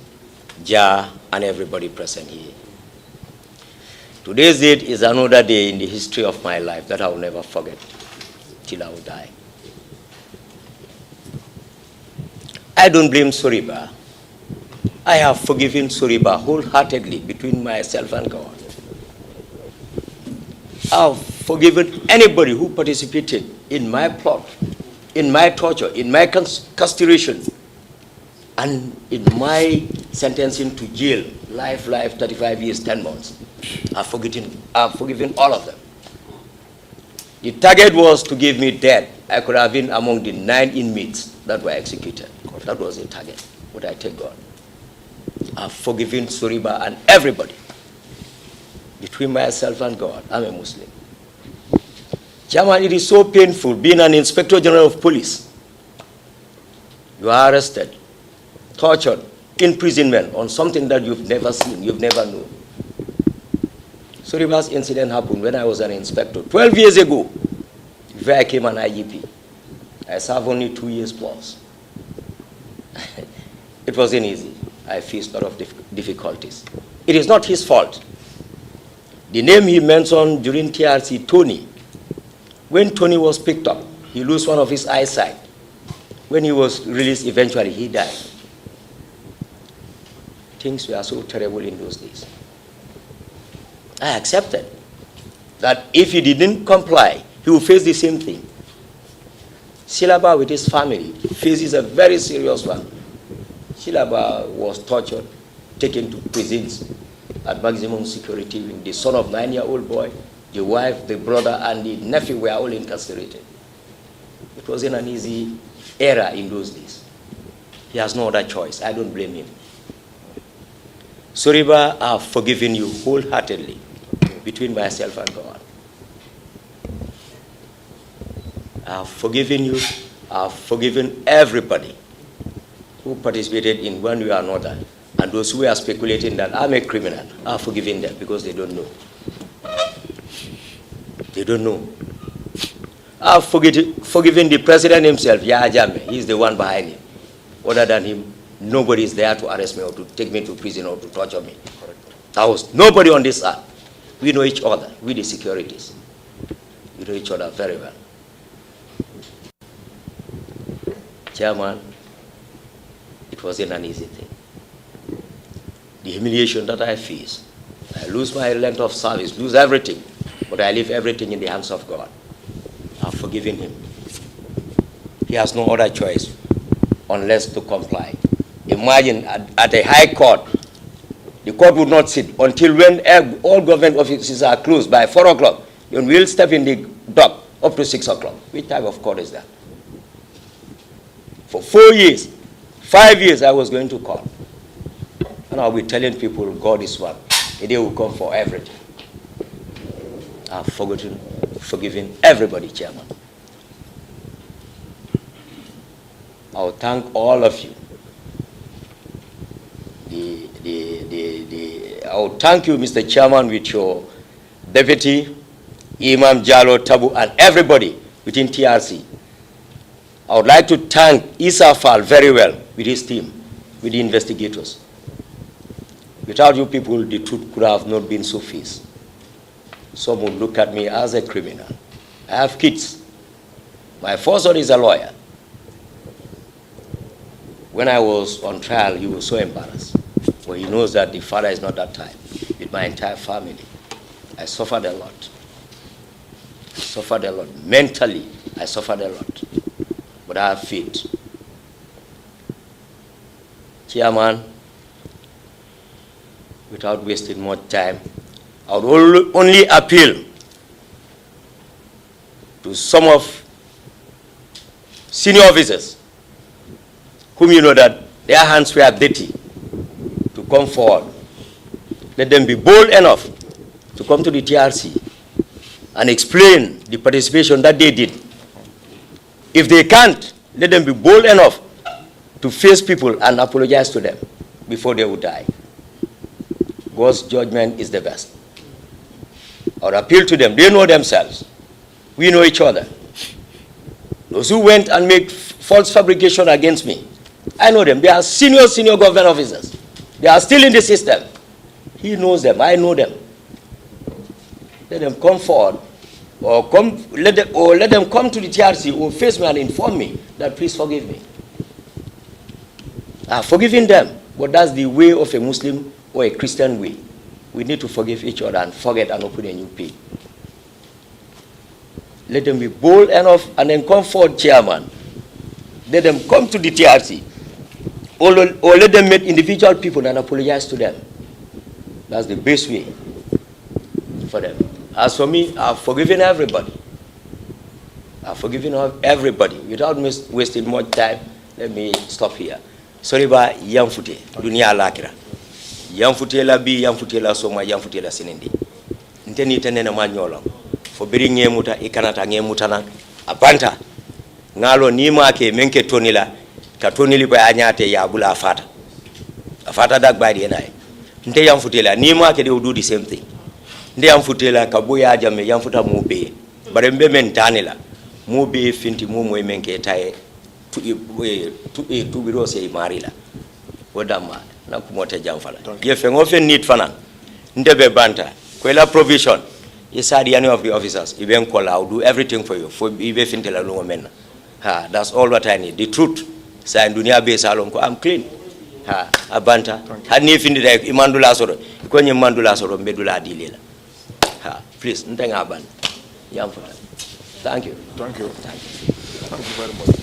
Ja, and everybody present here. Today's date is another day in the history of my life that I will never forget till I will die. I don't blame Soriba. I have forgiven Soriba wholeheartedly between myself and God. I've forgiven anybody who participated in my plot, in my torture, in my castration, and in my sentencing to jail, life, 35 years, 10 months. I've forgiven all of them. The target was to give me death. I could have been among the 9 inmates that were executed. That was the target, but I thank God. I've forgiven Soriba and everybody. Between myself and God, I'm a Muslim. Chairman, it is so painful being an Inspector General of Police. You are arrested, tortured, imprisonment on something that you've never seen, you've never known. Soriba's incident happened when I was an inspector 12 years ago, before I became an IGP. I served only 2 years plus. It wasn't easy. I faced a lot of difficulties. It is not his fault. The name he mentioned during TRC, Tony, when Tony was picked up, he lost one of his eyesight. When he was released, eventually he died. Things were so terrible in those days. I accepted that if he didn't comply, he would face the same thing. Silaba with his family faces a very serious one. Silaba was tortured, taken to prisons at maximum security wing. The son of 9-year-old boy, the wife, the brother, and the nephew were all incarcerated. It wasn't an easy era in those days. He has no other choice. I don't blame him. Soriba, I have forgiven you wholeheartedly between myself and God. I have forgiven you I've forgiven everybody who participated in one way or another. And those who are speculating that I'm a criminal, I've forgiven them because they don't know. They don't know. I've forgiven the president himself, Yahya Jammeh. He's the one behind him. Other than him, nobody is there to arrest me or to take me to prison or to torture me. There was nobody on this earth. We know each other, we the securities. We know each other very well. Chairman, it wasn't an easy thing. The humiliation that I face, I lose my length of service, lose everything, but I leave everything in the hands of God. I've forgiven him. He has no other choice unless to comply. Imagine at a high court, the court would not sit until when all government offices are closed by 4 o'clock. Then we'll step in the dock up to 6 o'clock. Which type of court is that? For 4 years, 5 years, I was going to court. And I'll be telling people God is one. A day will come for everything. I've forgiven everybody, Chairman. I'll thank all of you. I'll thank you, Mr. Chairman, with your deputy, Imam Jallo, Tabu, and everybody within TRC. I would like to thank Issa Fall very well with his team, with the investigators. Without you people, the truth could have not been so fierce. Some would look at me as a criminal. I have kids. My first son is a lawyer. When I was on trial, he was so embarrassed. But he knows that the father is not that type. With my entire family, I suffered a lot. I suffered a lot. Mentally, I suffered a lot. But I have faith. Chairman, without wasting more time, I would only appeal to some of senior officers whom you know that their hands were dirty to come forward. Let them be bold enough to come to the TRC and explain the participation that they did. If they can't, let them be bold enough to face people and apologize to them before they would die. God's judgment is the best. I would appeal to them. They know themselves. We know each other. Those who went and made false fabrication against me, I know them. They are senior government officers. They are still in the system. He knows them. I know them. Let them come forward, or let them come to the TRC or face me and inform me that please forgive me. I've forgiven them, but that's the way of a Muslim or a Christian way. We need to forgive each other and forget and open a new page. Let them be bold enough and then come forward, Chairman. Let them come to the TRC. Or let them meet individual people and apologize to them. That's the best way for them. As for me, I've forgiven everybody. I've forgiven everybody. Without wasting much time, let me stop here. Sorry ba yamfute dunia lakira. Yamfute la bi yamfute la soma yamfute la sinindi. Nteni tenena manyolo. For bring ngemuta ikanata ngemuta na abanta. Ngalo nima ke menke tonila ka tonili ba anyate ya bula afata. Afata dag ba di nai. Nte yamfute la nima ke they will do the same thing. Nte yamfute la kabuya jame yamfuta mube. Bare mbe mentanila. Mube finti mumu menke tae tu biro se marila wodama na kumote jamfala ye fengofe need fana ndebe banta kwela provision yesadi any of the officers even call I'll do everything for you for ibe fintela no men ha that's all what I need the truth sa dunia be salon ko I'm clean ha abanta hani findira imandula soro ko nyi mandula soro mbedula dilela ha please ntenga ban yamfala thank you very much.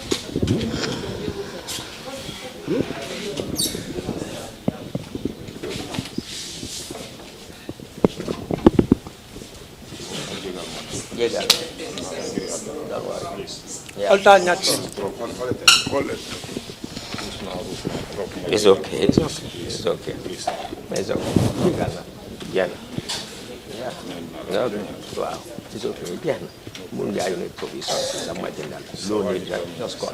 It's okay. It's okay. It's okay. It's okay. Yeah. Wow. It's okay. Yeah. Munga you need provision. Some might think that. No need just call.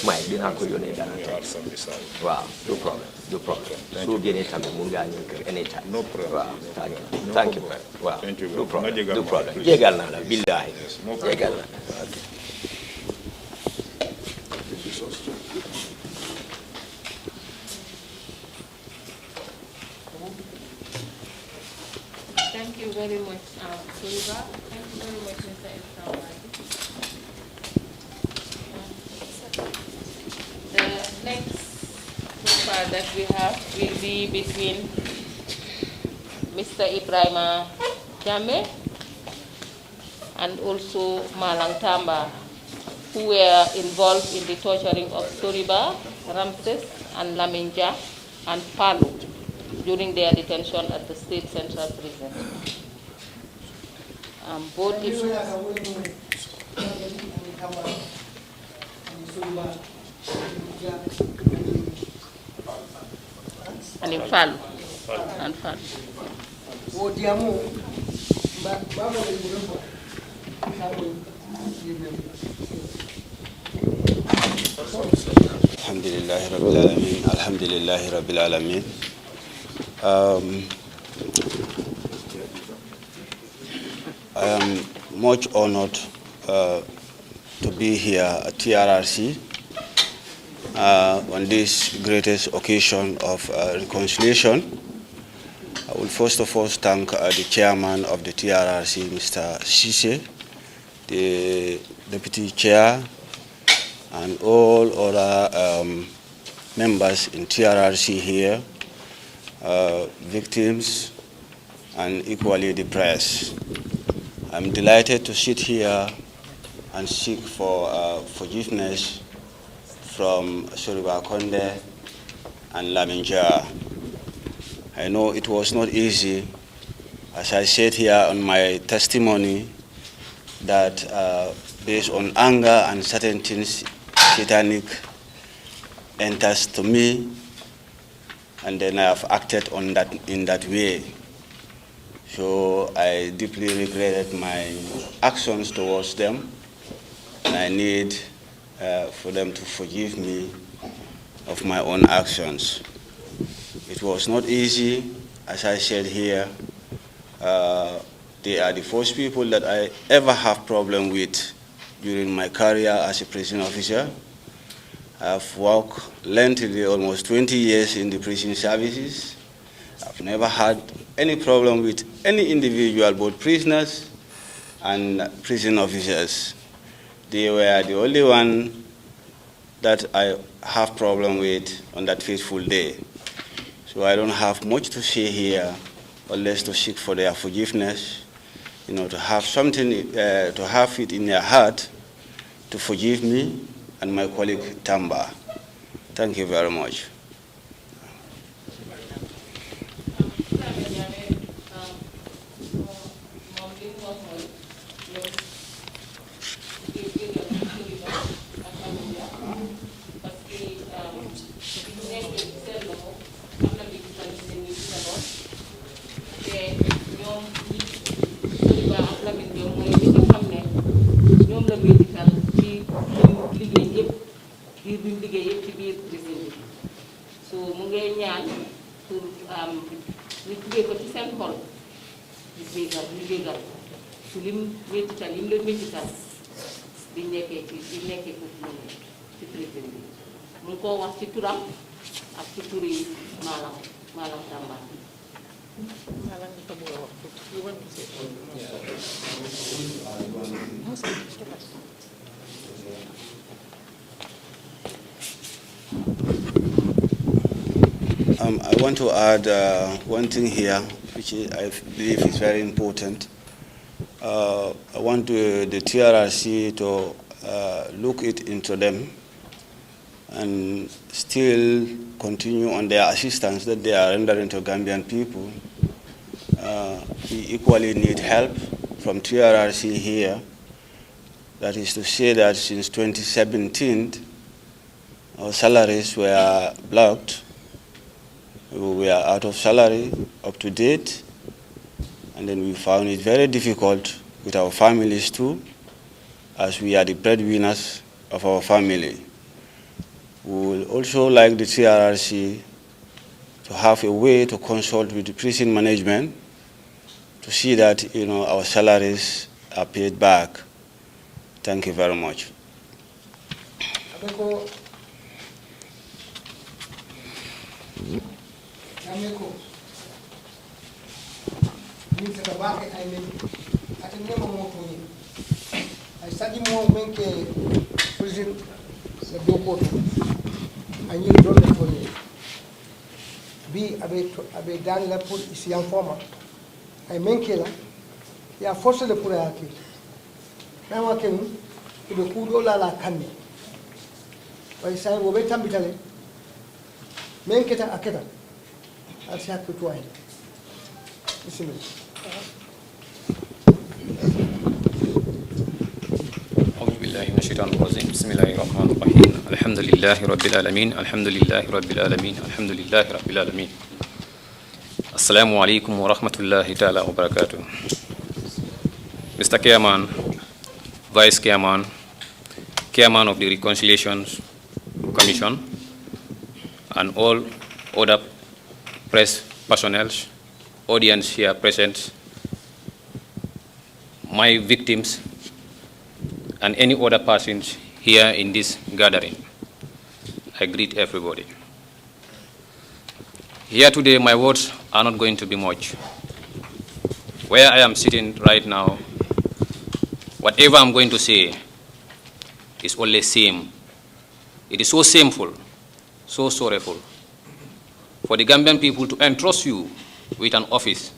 My dinner ko you need that. Wow, no problem. No problem. So get it time Munga anytime. No problem. Wow, thank you. Wow. No problem. No problem. Jegal na billahi. Jegal na. Okay. Thank you very much, Suriba. Thank you very much, Mr. Elkawadi. The next profile that we have will be between Mr. Ibrahima Jame and also Malang Tamba, who were involved in the torturing of Suriba, Ramses, and Laminja, and Palu during their detention at the State Central Prison. Both issues. And in Palu. And Palu. Alhamdulillahi Rabbil Alameen. Alhamdulillahi Rabbil Alameen. I am much honored to be here at TRRC on this greatest occasion of reconciliation. I will first of all thank the chairman of the TRRC, Mr. Sise, the deputy chair, and all other members in TRRC here, victims, and equally the press. I'm delighted to sit here and seek for forgiveness from Suriba Konde and Laminja. I know it was not easy, as I said here on my testimony, that based on anger and certain things, satanic enters to me, and then I have acted on that in that way. So I deeply regretted my actions towards them, and I need for them to forgive me of my own actions. It was not easy, as I said here. They are the first people that I ever have problem with during my career as a prison officer. I've worked lengthily, almost 20 years in the prison services. I've never had any problem with any individual, both prisoners and prison officers. They were the only one that I have problem with on that fateful day. So I don't have much to say here, unless to seek for their forgiveness, to have something, to have it in their heart to forgive me and my colleague Tamba. Thank you very much. So mu ngay ñaan pour ñu tuddee ko ci seen xol ñu jégal su lim métital lim leen métital di nekkee foofu noonu ci prison bi mu ngi koo wax ci turam ak ci turi Malang Tamba. I want to add one thing here, which I believe is very important. I want the TRRC to look into them and still continue on their assistance that they are rendering to Gambian people. We equally need help from TRRC here. That is to say that since 2017, our salaries were blocked. We are out of salary, up to date, And then we found it very difficult with our families too, as we are the breadwinners of our family. We would also like the TRRC to have a way to consult with the prison management to see that our salaries are paid back. Thank you very much. I study more when prison the Boko and you don't know for me. Be a done la put is young former. I make it. You are forced to put a kid. Now I can to the Kudola la Kandi. By saying, we wait a bit. Make it a keda. I'll say to try. Listen. بسم الله الرحمن الرحيم الحمد لله رب العالمين الحمد لله رب العالمين الحمد لله رب العالمين السلام عليكم ورحمة الله تعالى وبركاته. Mr. Chairman, Vice Chairman, Chairman of the Reconciliation Commission, and all other press personnel, audience here present, my victims, and any other persons here in this gathering. I greet everybody. Here today, my words are not going to be much. Where I am sitting right now, whatever I'm going to say is only same. It is so shameful, so sorrowful for the Gambian people to entrust you with an office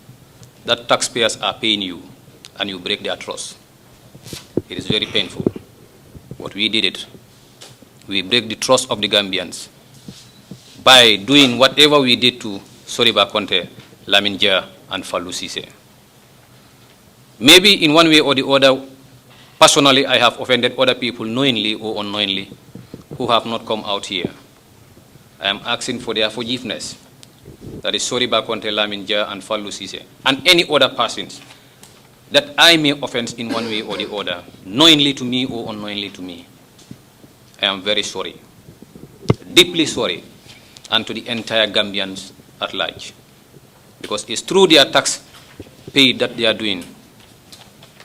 that taxpayers are paying you and you break their trust. It is very painful. But we did it. We break the trust of the Gambians by doing whatever we did to Soriba Conte, Lamin Jah, and Fallou Cissé. Maybe in one way or the other, personally, I have offended other people knowingly or unknowingly who have not come out here. I am asking for their forgiveness. That is Soriba Conte, Lamin Jah, and Fallou Cissé, and any other persons that I may offend in one way or the other, knowingly to me or unknowingly to me. I am very sorry, deeply sorry, and to the entire Gambians at large. Because it's through their tax paid that they are doing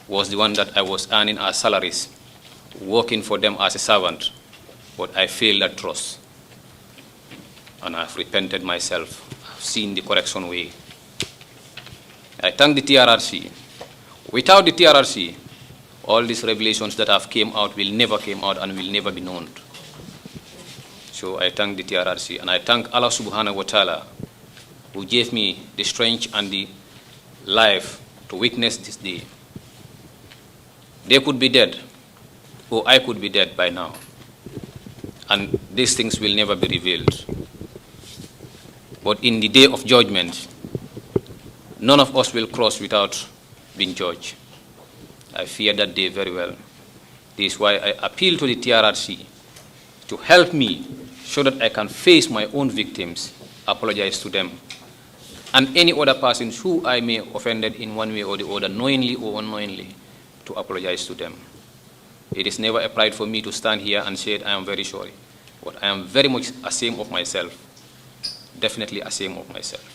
was the one that I was earning as salaries, working for them as a servant, but I failed that trust. And I've repented myself. I've seen the correction way. I thank the TRRC. Without the TRRC, all these revelations that have came out will never came out and will never be known. So I thank the TRRC, and I thank Allah subhanahu wa ta'ala who gave me the strength and the life to witness this day. They could be dead, or I could be dead by now. And these things will never be revealed. But in the day of judgment, none of us will cross without being judged. I fear that day very well. This is why I appeal to the TRRC to help me so that I can face my own victims, apologize to them, and any other persons who I may have offended in one way or the other, knowingly or unknowingly, to apologize to them. It is never a pride for me to stand here and say I am very sorry, but I am very much ashamed of myself, definitely ashamed of myself.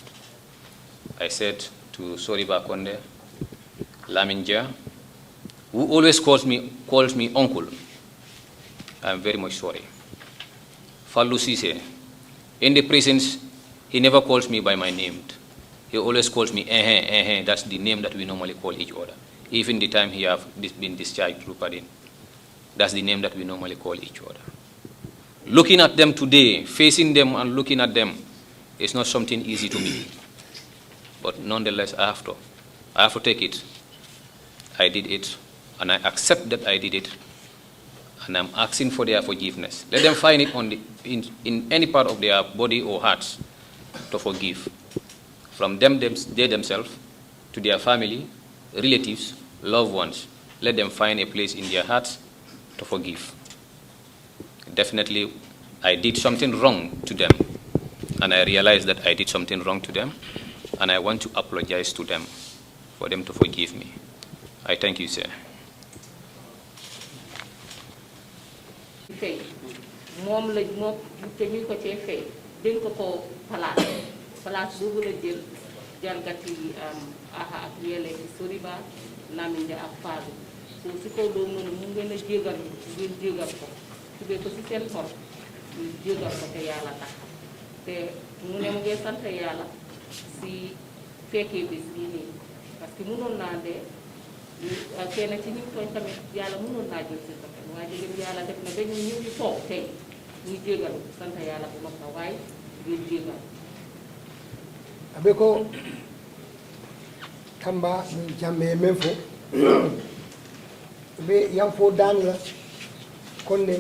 I said to Soriba Konde, Lamin Jah, who always calls me uncle, I am very much sorry. Fallou Cissé, in the prisons, he never calls me by my name. He always calls me that's the name that we normally call each other. Even the time he have been discharged through pardon, that's the name that we normally call each other. Looking at them today, facing them and looking at them, is not something easy to me. But nonetheless, I have to take it. I did it, and I accept that I did it, and I'm asking for their forgiveness. Let them find it in any part of their body or hearts to forgive. From they themselves, to their family, relatives, loved ones, let them find a place in their hearts to forgive. Definitely, I did something wrong to them, and I realized that I did something wrong to them, and I want to apologize to them. for them to forgive me. I thank you, sir. fay moom la moom te ñu ko cee fay dénk ko place boobu la jël jalgati aha ak yelleefi Soriba Lamine ak Fadou so si kaw loolu noonu mu ngeen a jégal ngeen jégal ko tubee ko si seen xol ñu jégal ko te yàlla tax te mu ne mu ngeen sant yàlla si fekkee bis bii nii parce que mënoon naa dee kenn ci ñu tooñ tamit yàlla mënoon naa jël si sa xel waaye dëgg yàlla def na ba ñu ngi toog tey ñu jégal sant yàlla bu mag la waaye ngeen jégal abe ko kamba min jamme men fo be yam fo dan la konne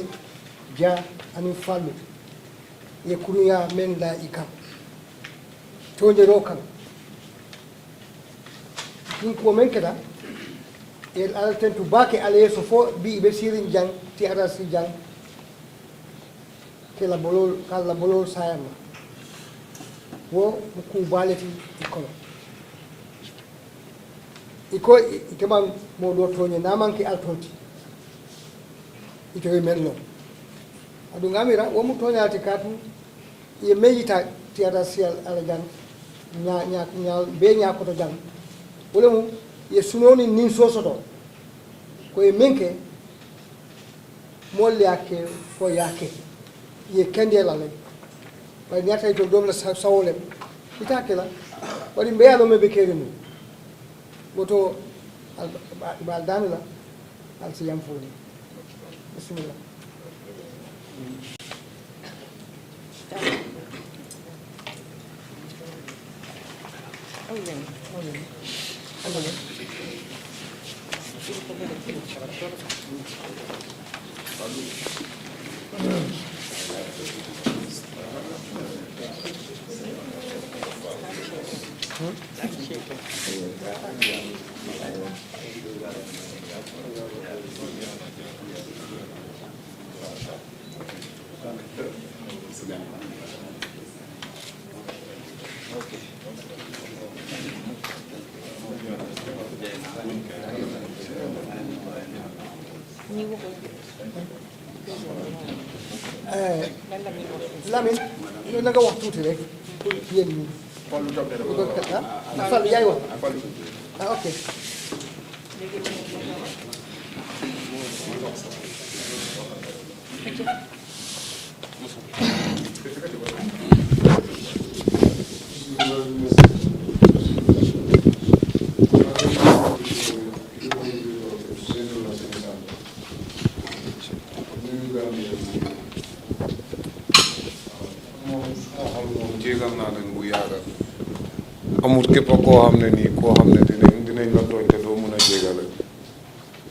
ja ani fallu ye kuruya men la ikam tonde ro kan din ko men keda el alten to bake ale so fo bi be sirin jang ti ara si jang kala bolol sayama wo ku baleti ikono iko ikeman mo do toñe namanke altonti ito men non adu ngamira wo mu toñati katu ye mejita tiara sial ala jang nya be nya ko to jang wala mu ye sunoni nin sosoto ko ye menke molle yake fo yake ye kende la le ba nyata to dom la sawole itake la wadi mbeya no me be kere mu woto al danila al siyam fodi bismillah Lamin ñu nga wax tuuti rek pour yéen ñi Fall yaay wax ok jégal naa leen bu yàgga amul képp koo xam ne nii koo xam ne dinañ la tooñ te doo mën a jégale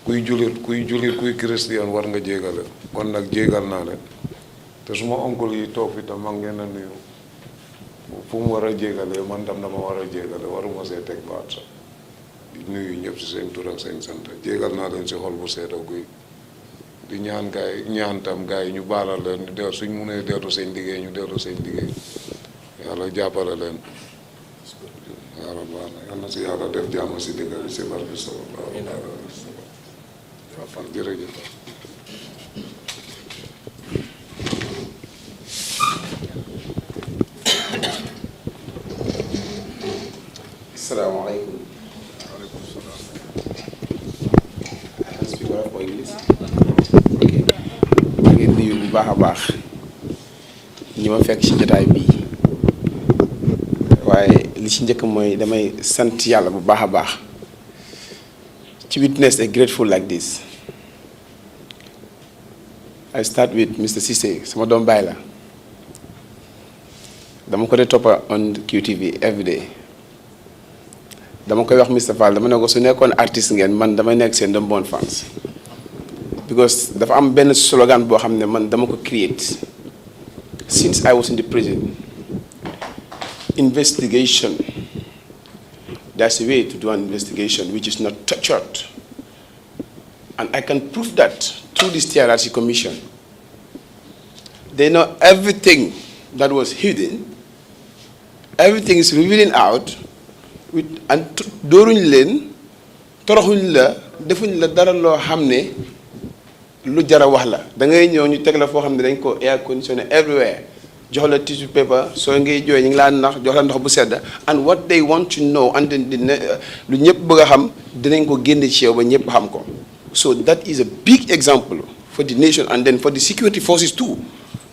kuy julit kuy christian war nga jégale kon nag jégal naa leen te suma oncle yi toog fi tam mag ngeen a nuyu fu mu war a jégalee man tam dama war a jégale waruma see teg baat sax di nuyu ñëpp si seen tur ak seen sant jégal naa leen si xol bu seeta guy di ñaan tam gaay ñu baalal leen di suñ mënee dellu seen liggéey ñu dellu seen liggéey yàlla jàppale leen yàlla baax na yàlla na si yàlla def jàmm si dëkk bi si barke sallallahu alayhi wa sallam jërëjëf Assalamualaikum. I speak for English. Okay. maa ngi nuyu bu baax a baax ñi ma fekk ci jotaay bi waaye li ci njëkk mooy damay sant yàlla bu baax a baax to witness a grateful like this. I start with Mr. Cissé sama doom baay la dama ko dee toppa on QTV every day. dama koy wax Mr. Fall dama ne ko su nekkoon artiste ngeen man damay nekk seen dem bon fans because dafa am benn slogan boo xam ne man dama ko create since I was in the prison. Investigation, there's a way to do an investigation which is not tortured, and I can prove that through this TRC commission. They know everything that was hidden, everything is revealing out. and dooruñ leen toroxuñ la defuñ la dara loo xam ne lu jara wax la da ngay ñëw ñu teg la foo xam ne dañ ko air conditionné everywhere jox la tissue paper soo ngay jooy ñu ngi laa nax jox la ndox bu sedd and what they want to know and then lu ñëpp bëgg a xam dinañ ko génne ci yow ba ñëpp xam ko so that is a big example for the nation and then for the security forces too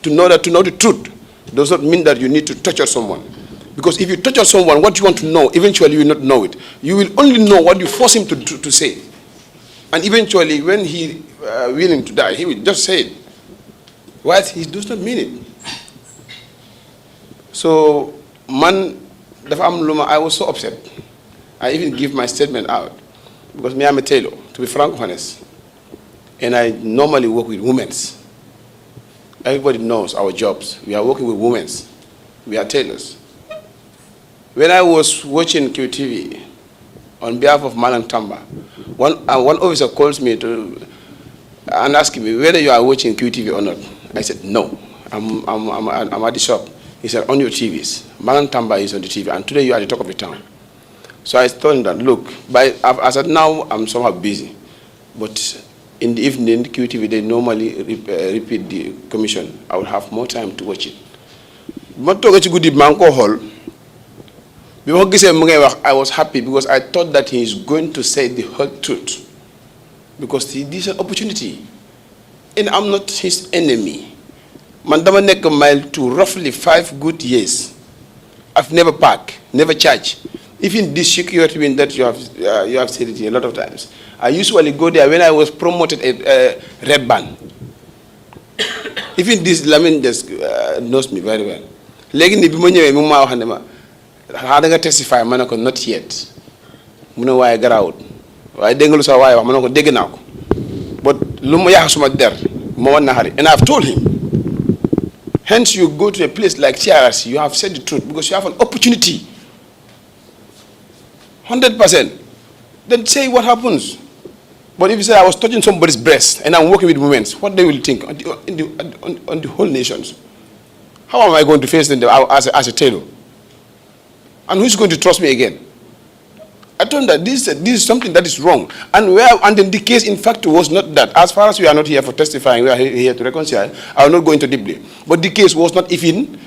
to know the truth does not mean that you need to torture someone. Because if you torture someone, what you want to know, eventually you will not know it. You will only know what you force him to say. And eventually, when he willing to die, he will just say it. Whilst he does not mean it. So, man, I was so upset. I even give my statement out. Because me, I'm a tailor, to be frank honest. And I normally work with women. Everybody knows our jobs. We are working with women. We are tailors. When I was watching QTV, on behalf of Malang Tamba, one officer calls me and asking me whether you are watching QTV or not. I said, no, I'm at the shop. He said, on your TVs. Malang Tamba is on the TV, and today you are at the talk of the town. So I told him that, look, I said, now I'm somehow busy. But in the evening, QTV, they normally repeat the commission. I will have more time to watch it. I was happy because I thought that he is going to say the whole truth. Because this is an opportunity. And I'm not his enemy. Mandama nek mile to roughly 5 good years. I've never parked, never charged. Even this security win that you have said it a lot of times. I usually go there when I was promoted a red band. Even this Lamin just knows me very well. Legi ni bima ñëwé mu ma wax ne ma da nga testify ma ne ko not yet. Mu ne waaye garawut. Waaye dégg nga lu sa waaye wax ma ne ko dégg naa ko. But lu ma yaax suma der mo wan na xari. And I've told him. Hence you go to a place like TRC, you have said the truth because you have an opportunity. 100%. Then say what happens. But if you say I was touching somebody's breast and I'm working with women, what they will think on the whole nations? How am I going to face them as a tailor? And who's going to trust me again? I told them that this is something that is wrong. And then the case, in fact, was not that. As far as we are not here for testifying, we are here to reconcile. I will not go into deeply. But the case was not even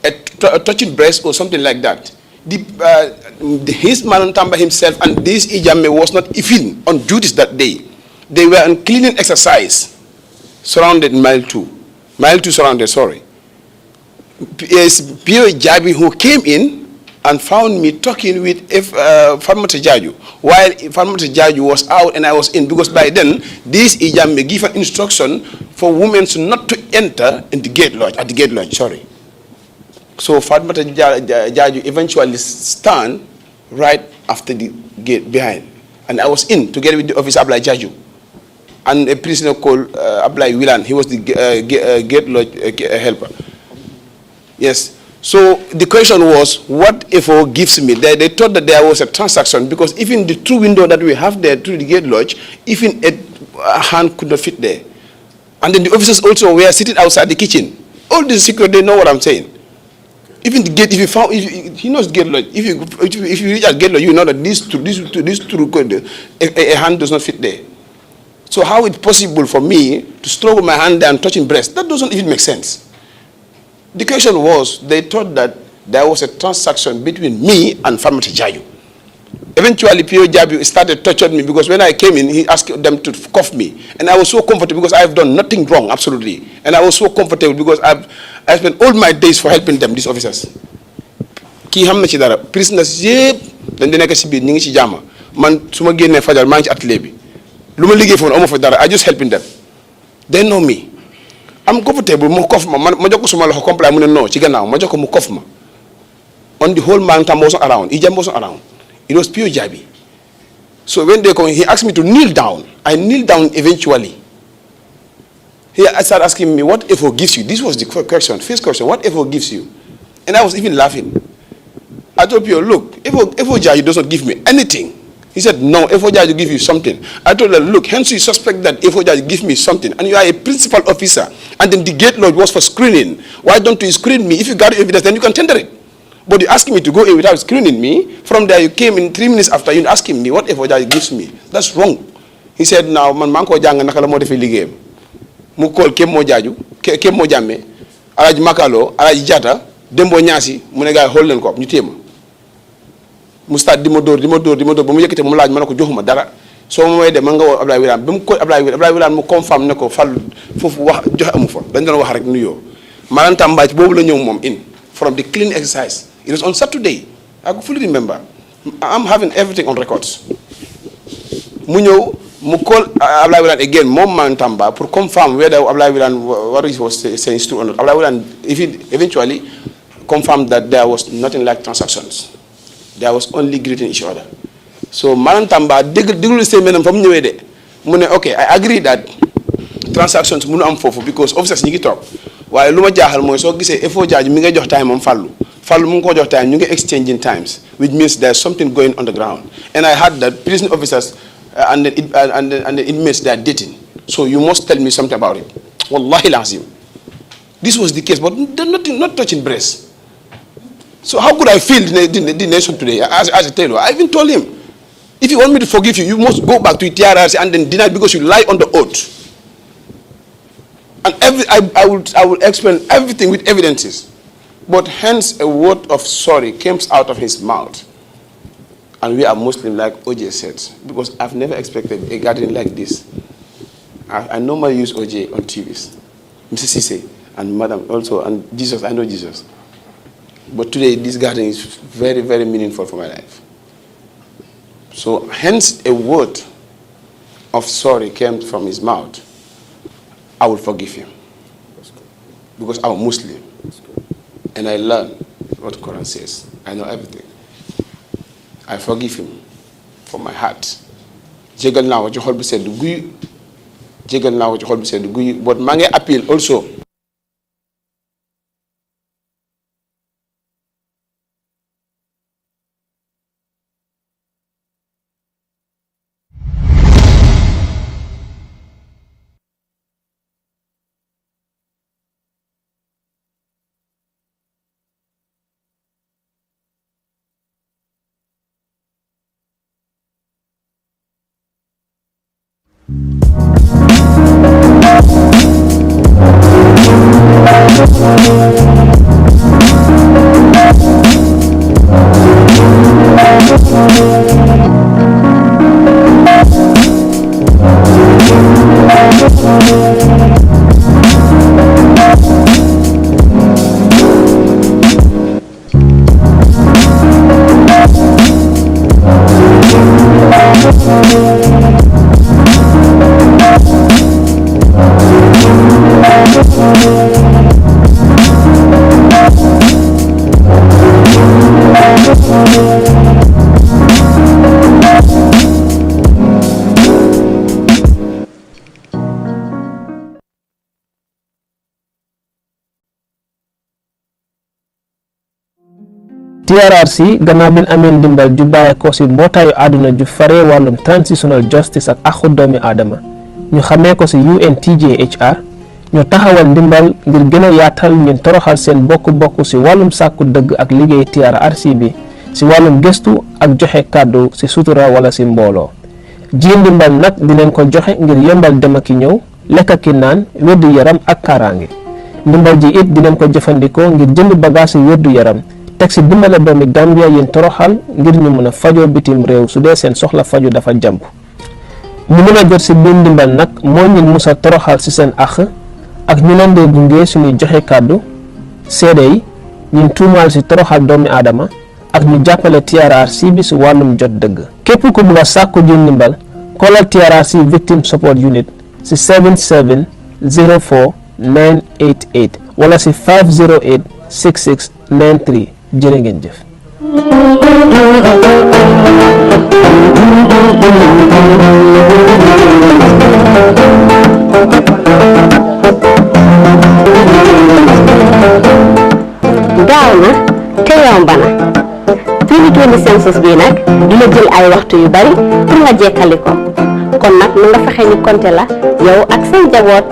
a touching breast or something like that. His Manantamba himself and this Ijame was not even on duties that day. They were on cleaning exercise surrounded Mile 2. Mile 2 surrounded, sorry. Pio Jabi who came in and found me talking with Farmata Jaju while Farmata Jaju was out and I was in, because by then this Ijame gave an instruction for women not to enter in the gate lodge, at the gate lodge, sorry. So Fatmata Jaju eventually stand right after the gate behind. And I was in together with the officer Ablai Jaju and a prisoner called Ablai Wilan. He was the gate lodge helper. Yes. So the question was, what FO gives me? They thought that there was a transaction because even the true window that we have there through the gate lodge, even a hand could not fit there. And then the officers also were sitting outside the kitchen. All the security, they know what I'm saying. Even the gate, he knows gate lodge. If you reach at gate lodge, you know that this a hand does not fit there. So how is it possible for me to struggle my hand there and touching breast? That doesn't even make sense. The question was, they thought that there was a transaction between me and Farmata Jaju. Eventually, Pio Jabu started torturing me because when I came in, he asked them to cuff me. And I was so comfortable because I have done nothing wrong, absolutely. And I was so comfortable because I spent all my days for helping them, these officers. Ki hamna ci dara prisoners yépp dañ di nekk ci biir ñi ngi ci jàmm man su ma génnee fajar maa ngi ci atelier bi lu ma liggéey foofu amu fa dara I just helping them. They know me. I'm comfortable mu kof ma ma jox ko suma loxo complet mu ne non ci gannaaw ma jox ko mu kof ma. On the whole man tam wasn't around. Ijam wasn't around. It was Pio Jabi. So when they come, he asked me to kneel down. I kneel down eventually. He started asking me, what FO gives you? This was the question, first question, what FO gives you? And I was even laughing. I told Pio, look, FO Jabi does not give me anything. He said, no, FO Jabi give you something. I told her, look, hence you suspect that FO Jabi give me something, and you are a principal officer, and then the gate lodge was for screening. Why don't you screen me? If you got evidence, then you can tender it. But you asking me to go in without screening me. From there, you came in 3 minutes after, you asking me whatever that gives me. That's wrong. He said, now, man, manko janga nakala mo defi ligem. Mu call kem mo jaju, kem mo jamme, alaji makalo, alaji jata, dembo nyasi, mu ne gaay hol len ko, ñu téma. Mu start di mo dor, ba mu yëkëté mu laaj manako joxuma dara. So mo may dem man nga wo Abdoulaye Wilane, bam ko Abdoulaye Wilane mu confirm ne ko fal fofu wax joxe amu fa. Dañ doon wax rek nuyo. Malantam Mbaj bobu la ñew mom in from the clean exercise. It was on Saturday. I could fully remember. I'm having everything on records. Munyo, mu call Abdoulaye Wilane again, Mom Mantamba, to confirm whether Abdoulaye Wilane, what he was saying is true or not. Abdoulaye Wilane eventually confirmed that there was nothing like transactions. There was only greeting each other. So Mantamba, digul statement from Nyewede. Okay, I agree that transactions munu am fofu because officers ñi ngi tok. Waye luma jaaxal moy so gisee effort jaaju mi nga jox time am fallu. Fallu mu ngi ko jox time ñu ngi exchanging times, which means there's something going on the ground. And I heard that prison officers and the inmates they are dating. So you must tell me something about it. Wallahi lazim. This was the case, but not touching breast. So how could I feel the nation today as a tailor? I even told him, if you want me to forgive you, you must go back to TRRC and then deny because you lie on the oath. And I will explain everything with evidences. But hence a word of sorry came out of his mouth. And we are Muslim, like OJ said, because I've never expected a gathering like this. I normally use OJ on TVs. Mrs. Sise and Madam also, and Jesus, I know Jesus. But today, this gathering is very, very meaningful for my life. So hence a word of sorry came from his mouth. I will forgive him. Because I'm a Muslim. And I learn what the Quran says. I know everything. I forgive him from my heart. Jégal naa ko ci xol bu sedd guy. Jégal naa ko ci xol bu sedd guy. But maa ngi appeal also. TRRC gannaaw bi amee ndimbal ju bàyyeekoo ci mbootaayu àdduna ju faree wàllum transitional justice ak axu doomi aadama ñu xamee ko ci UNTJHR ñu taxawal ndimbal ngir gën a yaatal ñun toroxal seen bokk ci wàllum sàkku dëgg ak liggéey TRRC bi ci wàllum gëstu ak joxe kàddu ci sutura wala ci mbooloo ji ndimbal nag di leen ko joxe ngir yombal dem ak ñëw lekk ak naan wérdu yaram ak kaaraange ndimbal ji it di leen ko jëfandikoo ngir jënd bagage yi wérdu yaram teg ci dimbale doomi Gambia yéen toroxal ngir ñu mën a fajoo bitim réew su dee seen soxla faju dafa jàmp ñu mën a jot ci biir ndimbal nag moo ñu musa toroxal ci seen àq ak ñu leen dee gunge suñuy joxe kàddu seede yi ñun tuumaal ci toroxal doomi aadama ak ñu jàppale TRRC bi ci wàllum jot dëgg képp ku bëgg a sàkku ji ndimbal callal TRRC Victim Support Unit ci 77 04 988 wala ci 508 66 93 jërë ngeen jëf gaaw na te yomb na 2020 census bi nag dina jël ay waxtu yu bari pour nga jekkali ko kon nag mu nga fexe ñu compter la yow ak sa njaboot